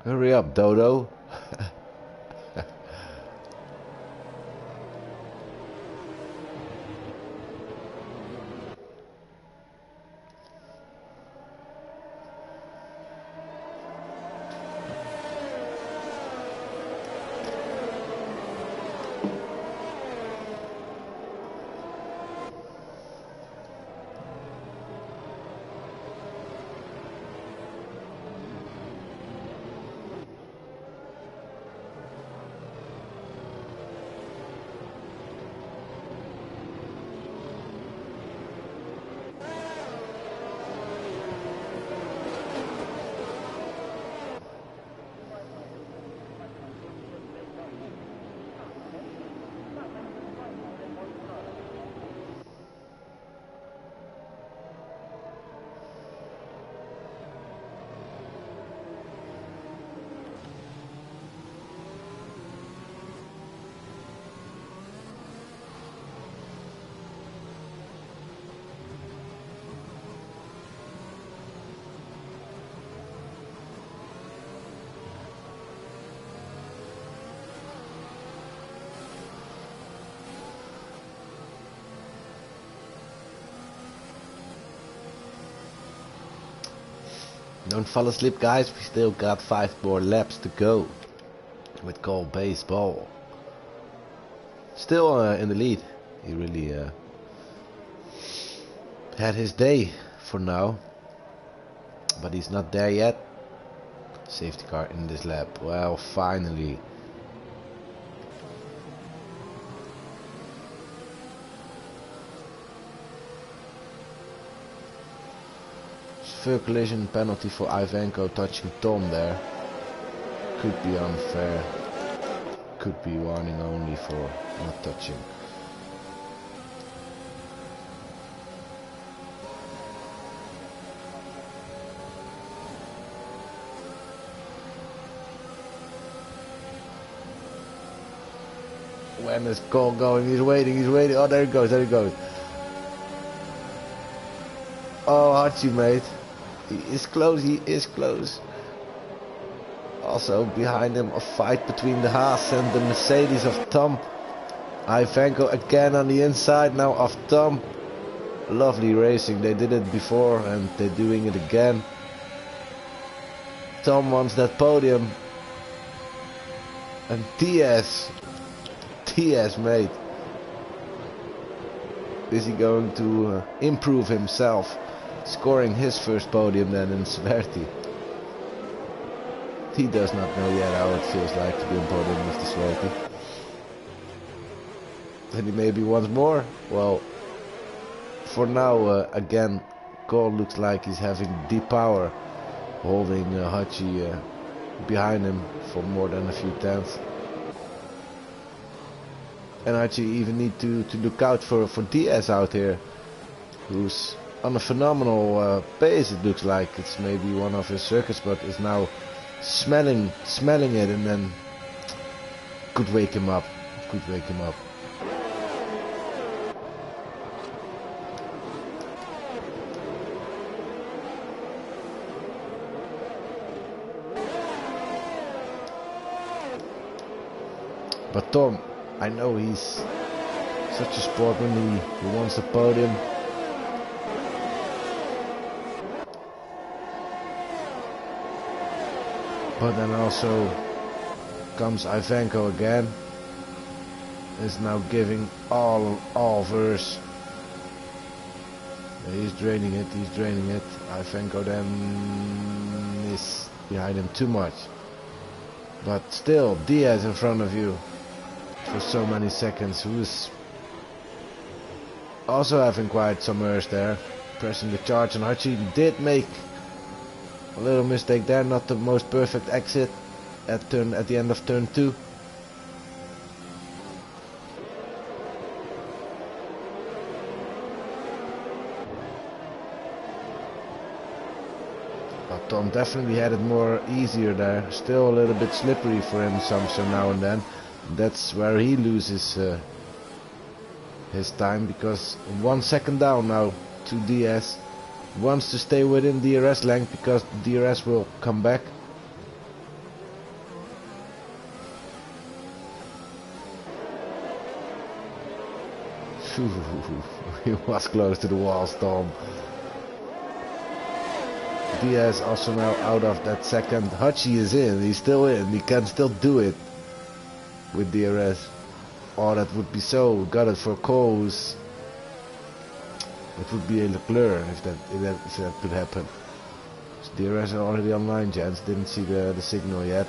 Hurry up, Dodo. Don't fall asleep, guys. We still got 5 more laps to go with Cole Baseball. Still in the lead. He really had his day for now, but he's not there yet. Safety car in this lap. Well, finally. Severe collision penalty for Ivanko touching Tom there. Could be unfair. Could be warning only for not touching. When is Cole going? He's waiting, he's waiting. Oh, there he goes, there he goes. Oh, Hachi, mate. He is close, he is close. Also behind him a fight between the Haas and the Mercedes of Tom. Ivanko again on the inside now of Tom. Lovely racing, they did it before and they're doing it again. Tom wants that podium. And TS, mate. Is he going to improve himself? Scoring his first podium then in Celerity. He does not know yet how it feels like to be on podium with the Celerity. And he maybe wants more. Well, for now, again, Cole looks like he's having deep power, holding Hachi behind him for more than a few tenths. And Hachi even need to look out for DS out here, who's on a phenomenal pace. It looks like it's maybe one of his circuits, but is now smelling it, and then could wake him up. But Tom, I know he's such a sportsman. He wants the podium. But then also comes Ivanko again. Is now giving all verse. He's draining it, Ivanko then is behind him too much. But still, Diaz in front of you for so many seconds, who is also having quite some urge there. Pressing the charge, and Hachi did make a little mistake there, not the most perfect exit at the end of turn 2. But Tom definitely had it more easier there. Still a little bit slippery for him so now and then. That's where he loses his time, because 1 second down now to DS. Wants to stay within DRS length because DRS will come back. He was close to the wall, Storm. Diaz also now out of that second. Hachi is in, he's still in, he can still do it with DRS. Oh, that would be so got it for Coles. It would be a Leclerc if that could happen. So DRS are already online, gents. Didn't see the signal yet.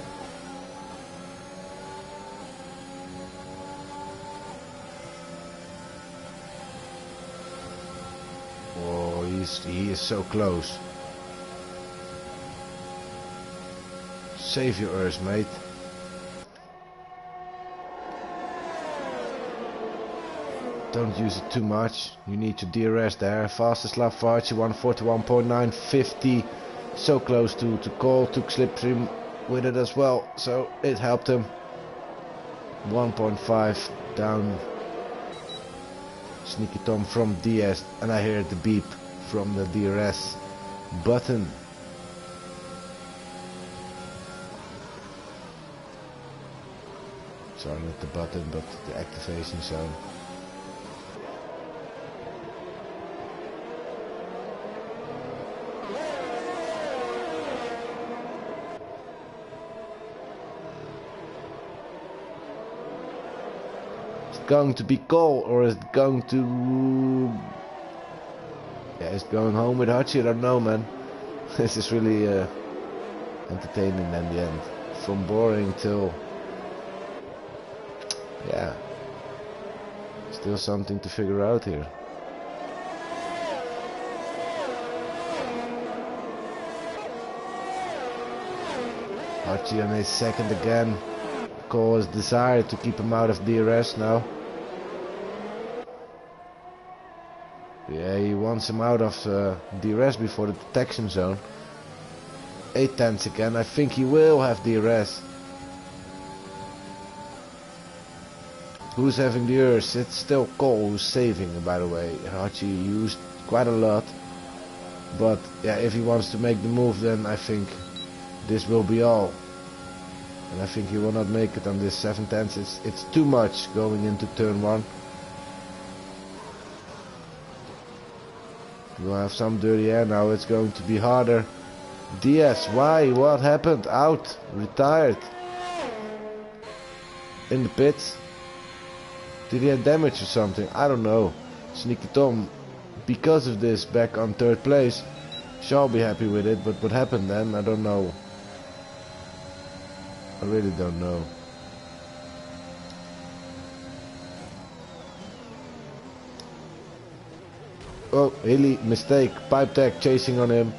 Oh, he is so close. Save your earth, mate. Don't use it too much. You need to DRS there. Fastest lap for Archie, 141.950. So close to call. Took slipstream with it as well, so it helped him. 1.5 down. Sneaky Tom from DS, and I hear the beep from the DRS button. Sorry, not the button, but the activation zone. Is it going to be call, or is it going to... Yeah, it's going home with Hachi? I don't know, man. This is really entertaining in the end. From boring till... Yeah, still something to figure out here. Archie on his second again. Cole has decided to keep him out of DRS now. Yeah, he wants him out of DRS before the detection zone. 8 tenths again. I think he will have DRS. Who's having the urge? It's still Cole who's saving, by the way. Hachi used quite a lot. But yeah, if he wants to make the move, then I think this will be all. And I think he will not make it on this 7 tenths. It's too much going into turn 1. We'll have some dirty air now. It's going to be harder. DS, why? What happened? Out. Retired. In the pits. Did he have damage or something? I don't know. Sneaky Tom, because of this, back on 3rd place. Shall be happy with it, but what happened then? I don't know. I really don't know. Oh, Hilly, mistake. Pipe tech chasing on him.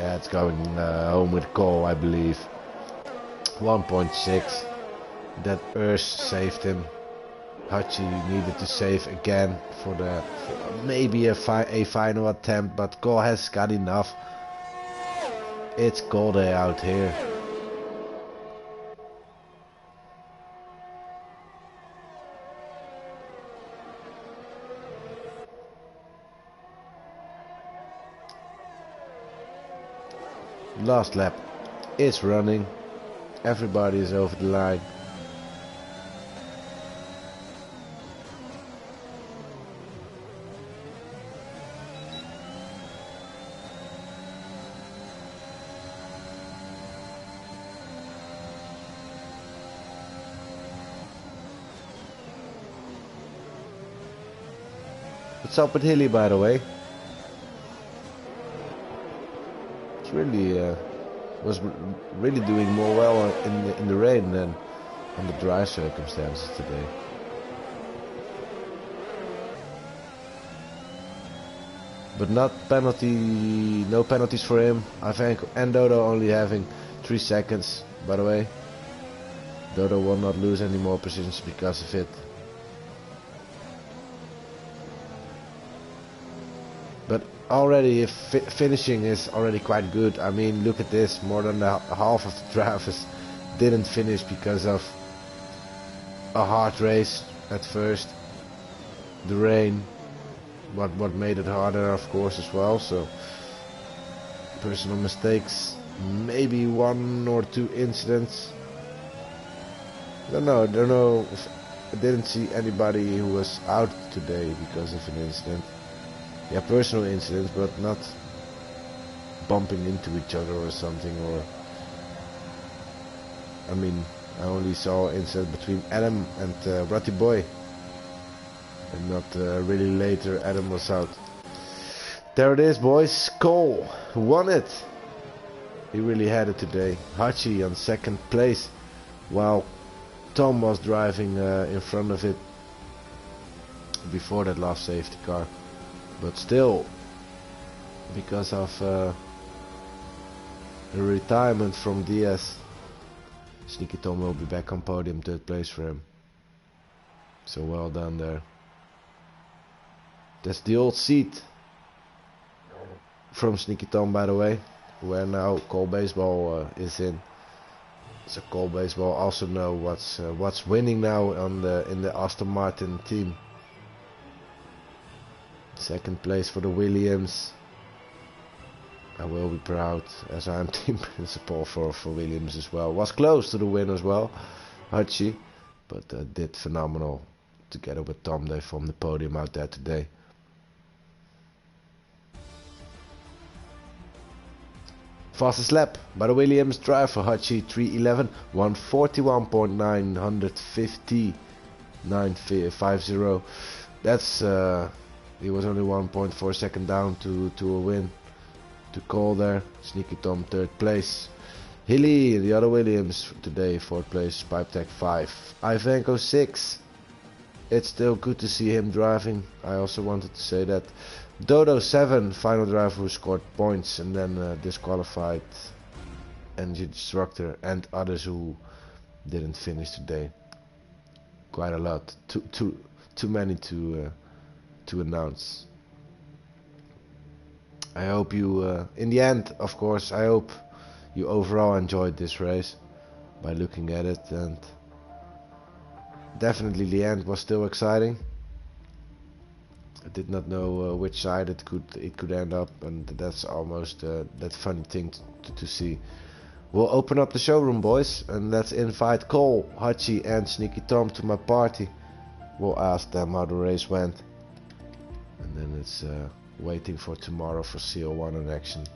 Yeah, it's going home with Cole, I believe. 1.6. That Urs saved him. Hachi needed to save again for maybe a final attempt, but Cole has got enough. It's Cole day out here. Last lap is running. Everybody is over the line. What's up with Hilly, by the way? It's really was really doing more well in the rain than on the dry circumstances today. But no penalties for him. I think, and Dodo only having 3 seconds, by the way. Dodo will not lose any more positions because of it. But already finishing is already quite good. I mean, look at this, more than half of the drivers didn't finish because of a hard race at first. The rain, what made it harder, of course, as well. So personal mistakes, maybe 1 or 2 incidents. Don't know. I didn't see anybody who was out today because of an incident. Yeah, personal incidents, but not bumping into each other or something. Or I mean, I only saw an incident between Adam and Ratty Boy, and not really later Adam was out. There it is, boys. Cole won it. He really had it today. Hachi on 2nd place, while Tom was driving in front of it before that last safety car. But still, because of the retirement from Diaz, Sneaky Tom will be back on podium, 3rd place for him. So well done there. That's the old seat from Sneaky Tom, by the way, where now Cole Baseball is in. So Cole Baseball also know what's winning now in the Aston Martin team. 2nd place for the Williams. I will be proud, as I am team principal for Williams as well. Was close to the win as well, Hachi, but did phenomenal together with Tom. They formed the podium out there today. Fastest lap by the Williams driver, Hachi, 3:11, 141.950, 950. That's he was only 1.4 seconds down to a win. To Cole there. Sneaky Tom 3rd place. Hilly, the other Williams today, 4th place. Pipe Tech 5. Ivanko 6. It's still good to see him driving. I also wanted to say that. Dodo 7, final driver who scored points and then disqualified. Engine instructor and others who didn't finish today. Quite a lot. Too many to announce. I hope you, in the end, of course, I hope you overall enjoyed this race by looking at it, and definitely the end was still exciting. I did not know which side it could end up, and that's almost that funny thing to see. We'll open up the showroom, boys, and let's invite Cole, Hachi, and Sneaky Tom to my party. We'll ask them how the race went, and then it's waiting for tomorrow for CL-1 in action.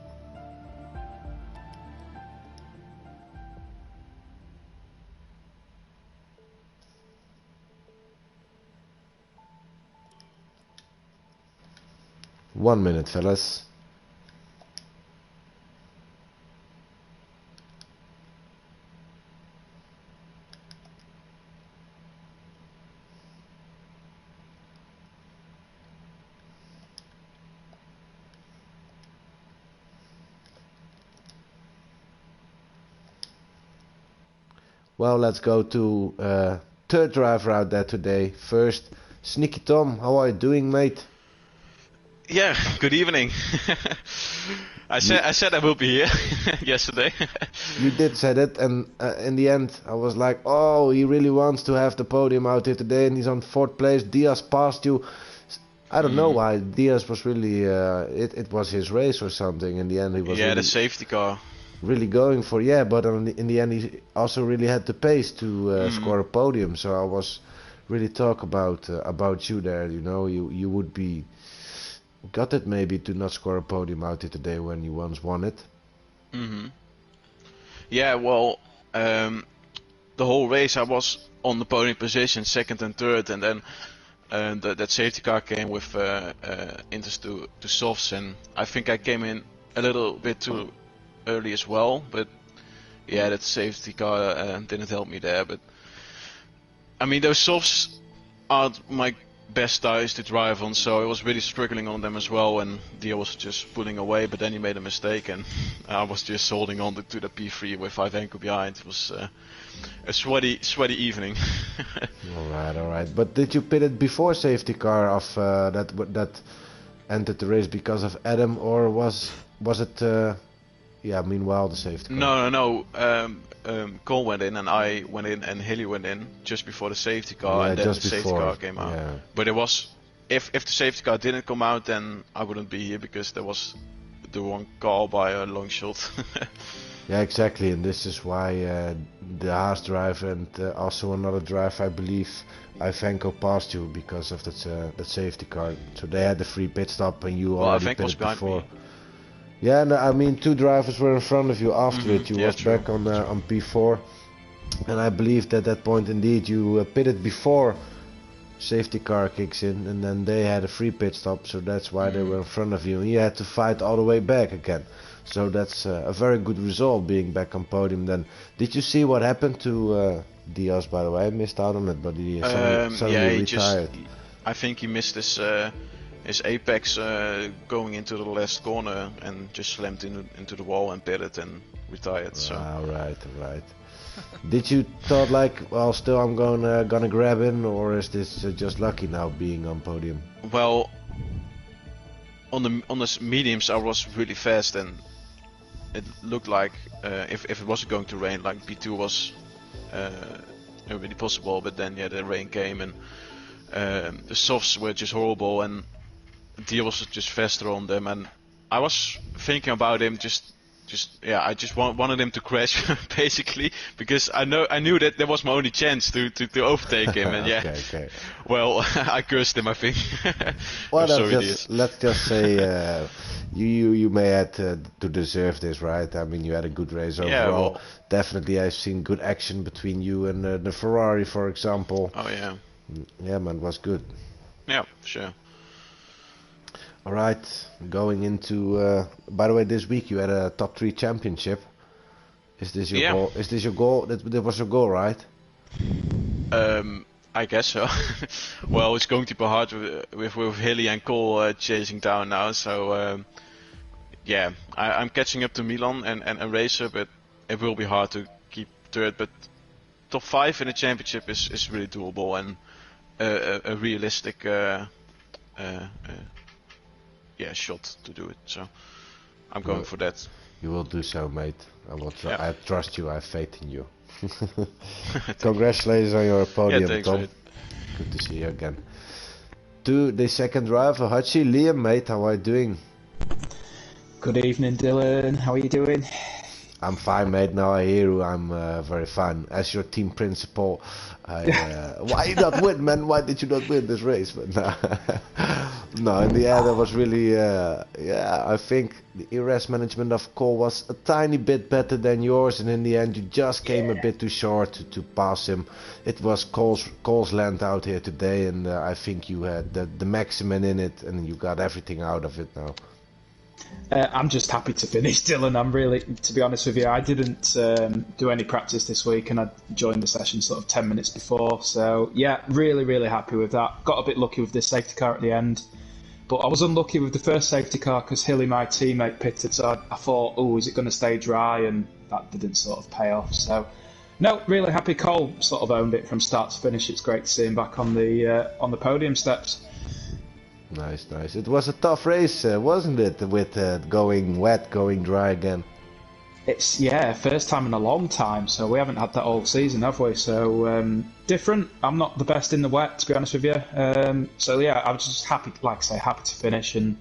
One minute, fellas. Well, let's go to third driver out there today. First, Sneaky Tom, how are you doing, mate? Yeah, good evening. I said I will be here yesterday. You did say that, and in the end, I was like, oh, he really wants to have the podium out here today, and he's on 4th place. Diaz passed you. I don't know why. Diaz was really, it was his race or something. In the end, he was yeah, really, the safety car. Really going for, yeah, but in the end, he also really had the pace to score a podium. So I was really talk about you there. You know, you would be gutted maybe to not score a podium out here today when you once won it. Yeah, well, the whole race I was on the podium position, 2nd and 3rd, and then that safety car came with inters to softs, and I think I came in a little bit too early as well. But yeah, that safety car didn't help me there. But I mean, those softs aren't my best tires to drive on, so I was really struggling on them as well, and Dia was just pulling away, but then he made a mistake and I was just holding on to the P3 with 5 ankle behind. It was a sweaty evening. Alright, but did you pit it before safety car of that entered the race because of Adam, or was it meanwhile the safety car? No. Cole went in and I went in and Hilly went in just before the safety car, and then the safety car came out. Yeah. But it was, if the safety car didn't come out, then I wouldn't be here because there was the wrong car by a long shot. Yeah, exactly, and this is why the Haas driver and also another driver, I believe, Ivanko passed you because of that safety car. So they had the free pit stop and you already pitted before. Yeah, no, I mean 2 drivers were in front of you after it. You was back on P4, and I believe that at that point indeed you pitted before safety car kicks in, and then they had a free pit stop, so that's why they were in front of you, and you had to fight all the way back again. So that's a very good result, being back on podium. Then, did you see what happened to Diaz? By the way, I missed out on it, but he suddenly retired. I think he missed his apex going into the last corner and just slammed into the wall and pitted and retired. So. Alright. Did you thought like, well, still I'm gonna grab in, or is this just lucky now being on podium? Well, on the mediums I was really fast, and it looked like if it wasn't going to rain, like P2 was really possible. But then the rain came and the softs were just horrible, and Dia was just faster on them, and I was thinking about him I just wanted him to crash basically, because I knew that that was my only chance to overtake him, and okay. Well, I cursed him, I think. Well, let's just say you may have to deserve this, right? I mean, you had a good race overall. Yeah, well, definitely I've seen good action between you and the Ferrari, for example. Oh yeah. Yeah, man, it was good. Yeah, sure. Alright, going into, by the way, this week you had a top 3 championship. Is this your goal? Is this your goal? That was your goal, right? I guess so. Well, it's going to be hard with Hilly and Cole chasing down now, so yeah, I'm catching up to Milan and Racer, but it will be hard to keep 3rd, but top 5 in the championship is really doable, and a realistic shot to do it, so I'm going for that. You will do so, mate. I trust you, I have faith in you. Congratulations on your podium, thanks, Tom. mate. Good to see you again. To the second driver, Hachi, Liam, mate, how are you doing? Good evening, Dylan. How are you doing? I'm fine, mate. Now I hear you. I'm very fine. As your team principal, why you not win, man? Why did you not win this race? But no, in the end, I was really, I think the ERS management of Cole was a tiny bit better than yours, and in the end, you just came a bit too short to pass him. It was Cole's land out here today, and I think you had the maximum in it, and you got everything out of it now. I'm just happy to finish, Dylan. I'm really, to be honest with you, I didn't do any practice this week, and I joined the session sort of 10 minutes before. So yeah, really happy with that. Got a bit lucky with the safety car at the end, but I was unlucky with the first safety car because Hilly, my teammate, pitted. So I thought, oh, is it going to stay dry? And that didn't sort of pay off. So No, really happy. Cole sort of owned it from start to finish. It's great to see him back on the podium steps. Nice, nice. It was a tough race, wasn't it? With going wet, going dry again. It's first time in a long time, so we haven't had that all season, have we? So different. I'm not the best in the wet, to be honest with you. So yeah, I was just happy, like I say, happy to finish and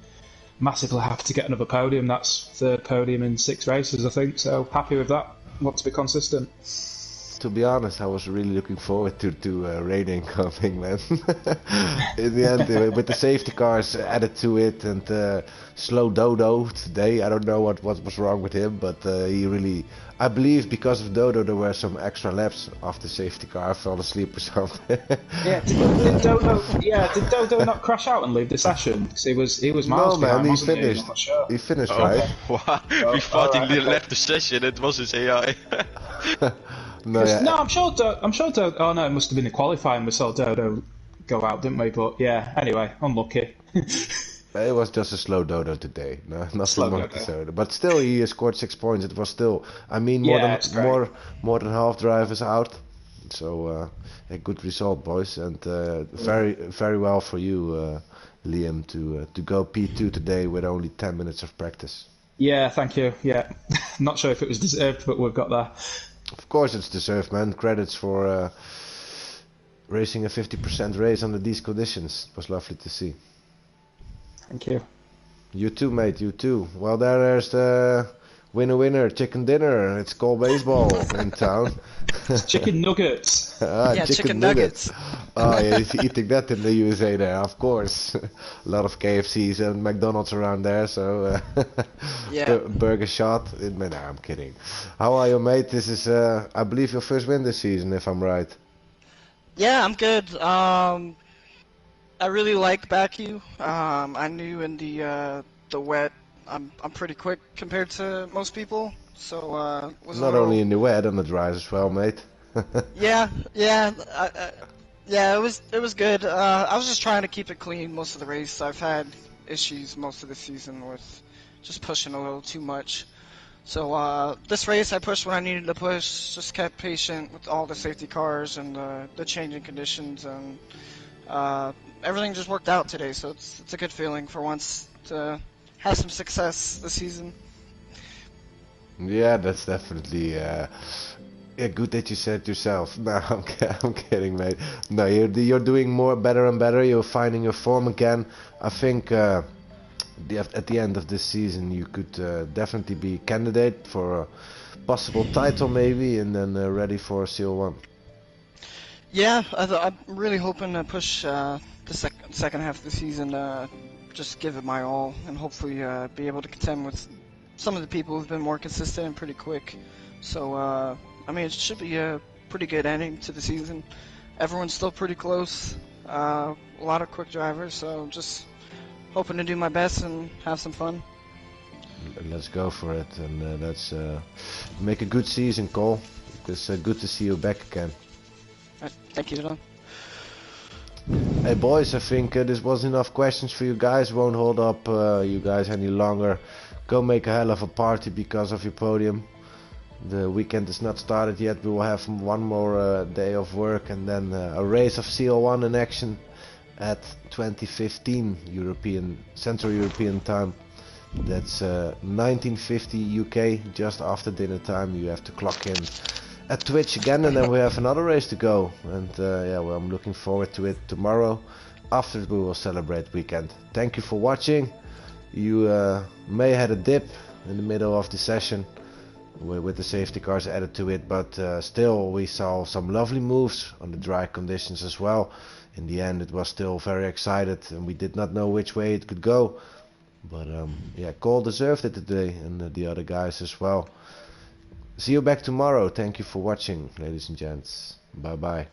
massively happy to get another podium. That's third podium in 6 races, I think. So happy with that. Want to be consistent. To be honest, I was really looking forward to raining coming, man. In the end, with the safety cars added to it, and slow Dodo today. I don't know what was wrong with him, but he really, I believe because of Dodo there were some extra laps after safety car. I fell asleep or something. Yeah, did Dodo not crash out and leave the session? Because he was miles behind, he wasn't finished. He? I'm not sure. He finished, Oh, right? wow. We thought he left the session. It was his AI. No, yeah. No, I'm sure Dodo. Oh no, it must have been the qualifying. We saw Dodo go out, didn't we? But yeah, anyway, unlucky. It was just a slow Dodo today. No, nothing Slow more Dodo. to say. But still, he scored 6 points. It was still, I mean, it's great. more than half drivers out. So a good result, boys, and very well for you, Liam, to go P2 today with only 10 minutes of practice. Yeah, thank you. Yeah, not sure if it was deserved, but we've got there. Of course, it's deserved, man. Credits for racing a 50% race under these conditions. It was lovely to see. Thank you. You too, mate. You too. Well, there's the winner, chicken dinner. It's called baseball in town. Chicken nuggets. Yeah, chicken nuggets. Oh, yeah, he's eating that in the USA there, of course. A lot of KFCs and McDonald's around there, so Yeah. burger shot. No, I'm kidding. How are you, mate? This is, I believe, your first win this season, if I'm right. Yeah, I'm good. I really like Baku. I knew in the wet, I'm pretty quick compared to most people. So was Not only in the wet, on the dry as well, mate. yeah, it was good. I was just trying to keep it clean most of the race. I've had issues most of the season with just pushing a little too much. So this race, I pushed when I needed to push. Just kept patient with all the safety cars and the changing conditions, and everything just worked out today. So it's a good feeling for once to have some success this season. Yeah, that's definitely good that you said it yourself. No, I'm kidding, mate. No, you're doing better and better. You're finding your form again. I think at the end of this season you could definitely be candidate for a possible title maybe, and then ready for CL-1. Yeah, I'm really hoping to push the second half of the season. Just give it my all, and hopefully be able to contend with some of the people who've been more consistent and pretty quick. So, I mean, it should be a pretty good ending to the season. Everyone's still pretty close. A lot of quick drivers, so just hoping to do my best and have some fun. Let's go for it, and let's make a good season, Cole. It's good to see you back again. Thank you, Dylan. Hey boys, I think this was enough questions for you guys. Won't hold up you guys any longer. Go make a hell of a party because of your podium. The weekend is not started yet. We will have one more day of work, and then a race of CL-1 in action at 2015 Central European time. That's 1950 UK, just after dinner time. You have to clock in at Twitch again, and then we have another race to go. And yeah, well, I'm looking forward to it tomorrow. After it, we will celebrate weekend. Thank you for watching. You may have had a dip in the middle of the session with the safety cars added to it, but still we saw some lovely moves on the dry conditions as well. In the end, it was still very excited, and we did not know which way it could go. But yeah, Cole deserved it today, and the other guys as well. See you back tomorrow. Thank you for watching, ladies and gents. Bye bye.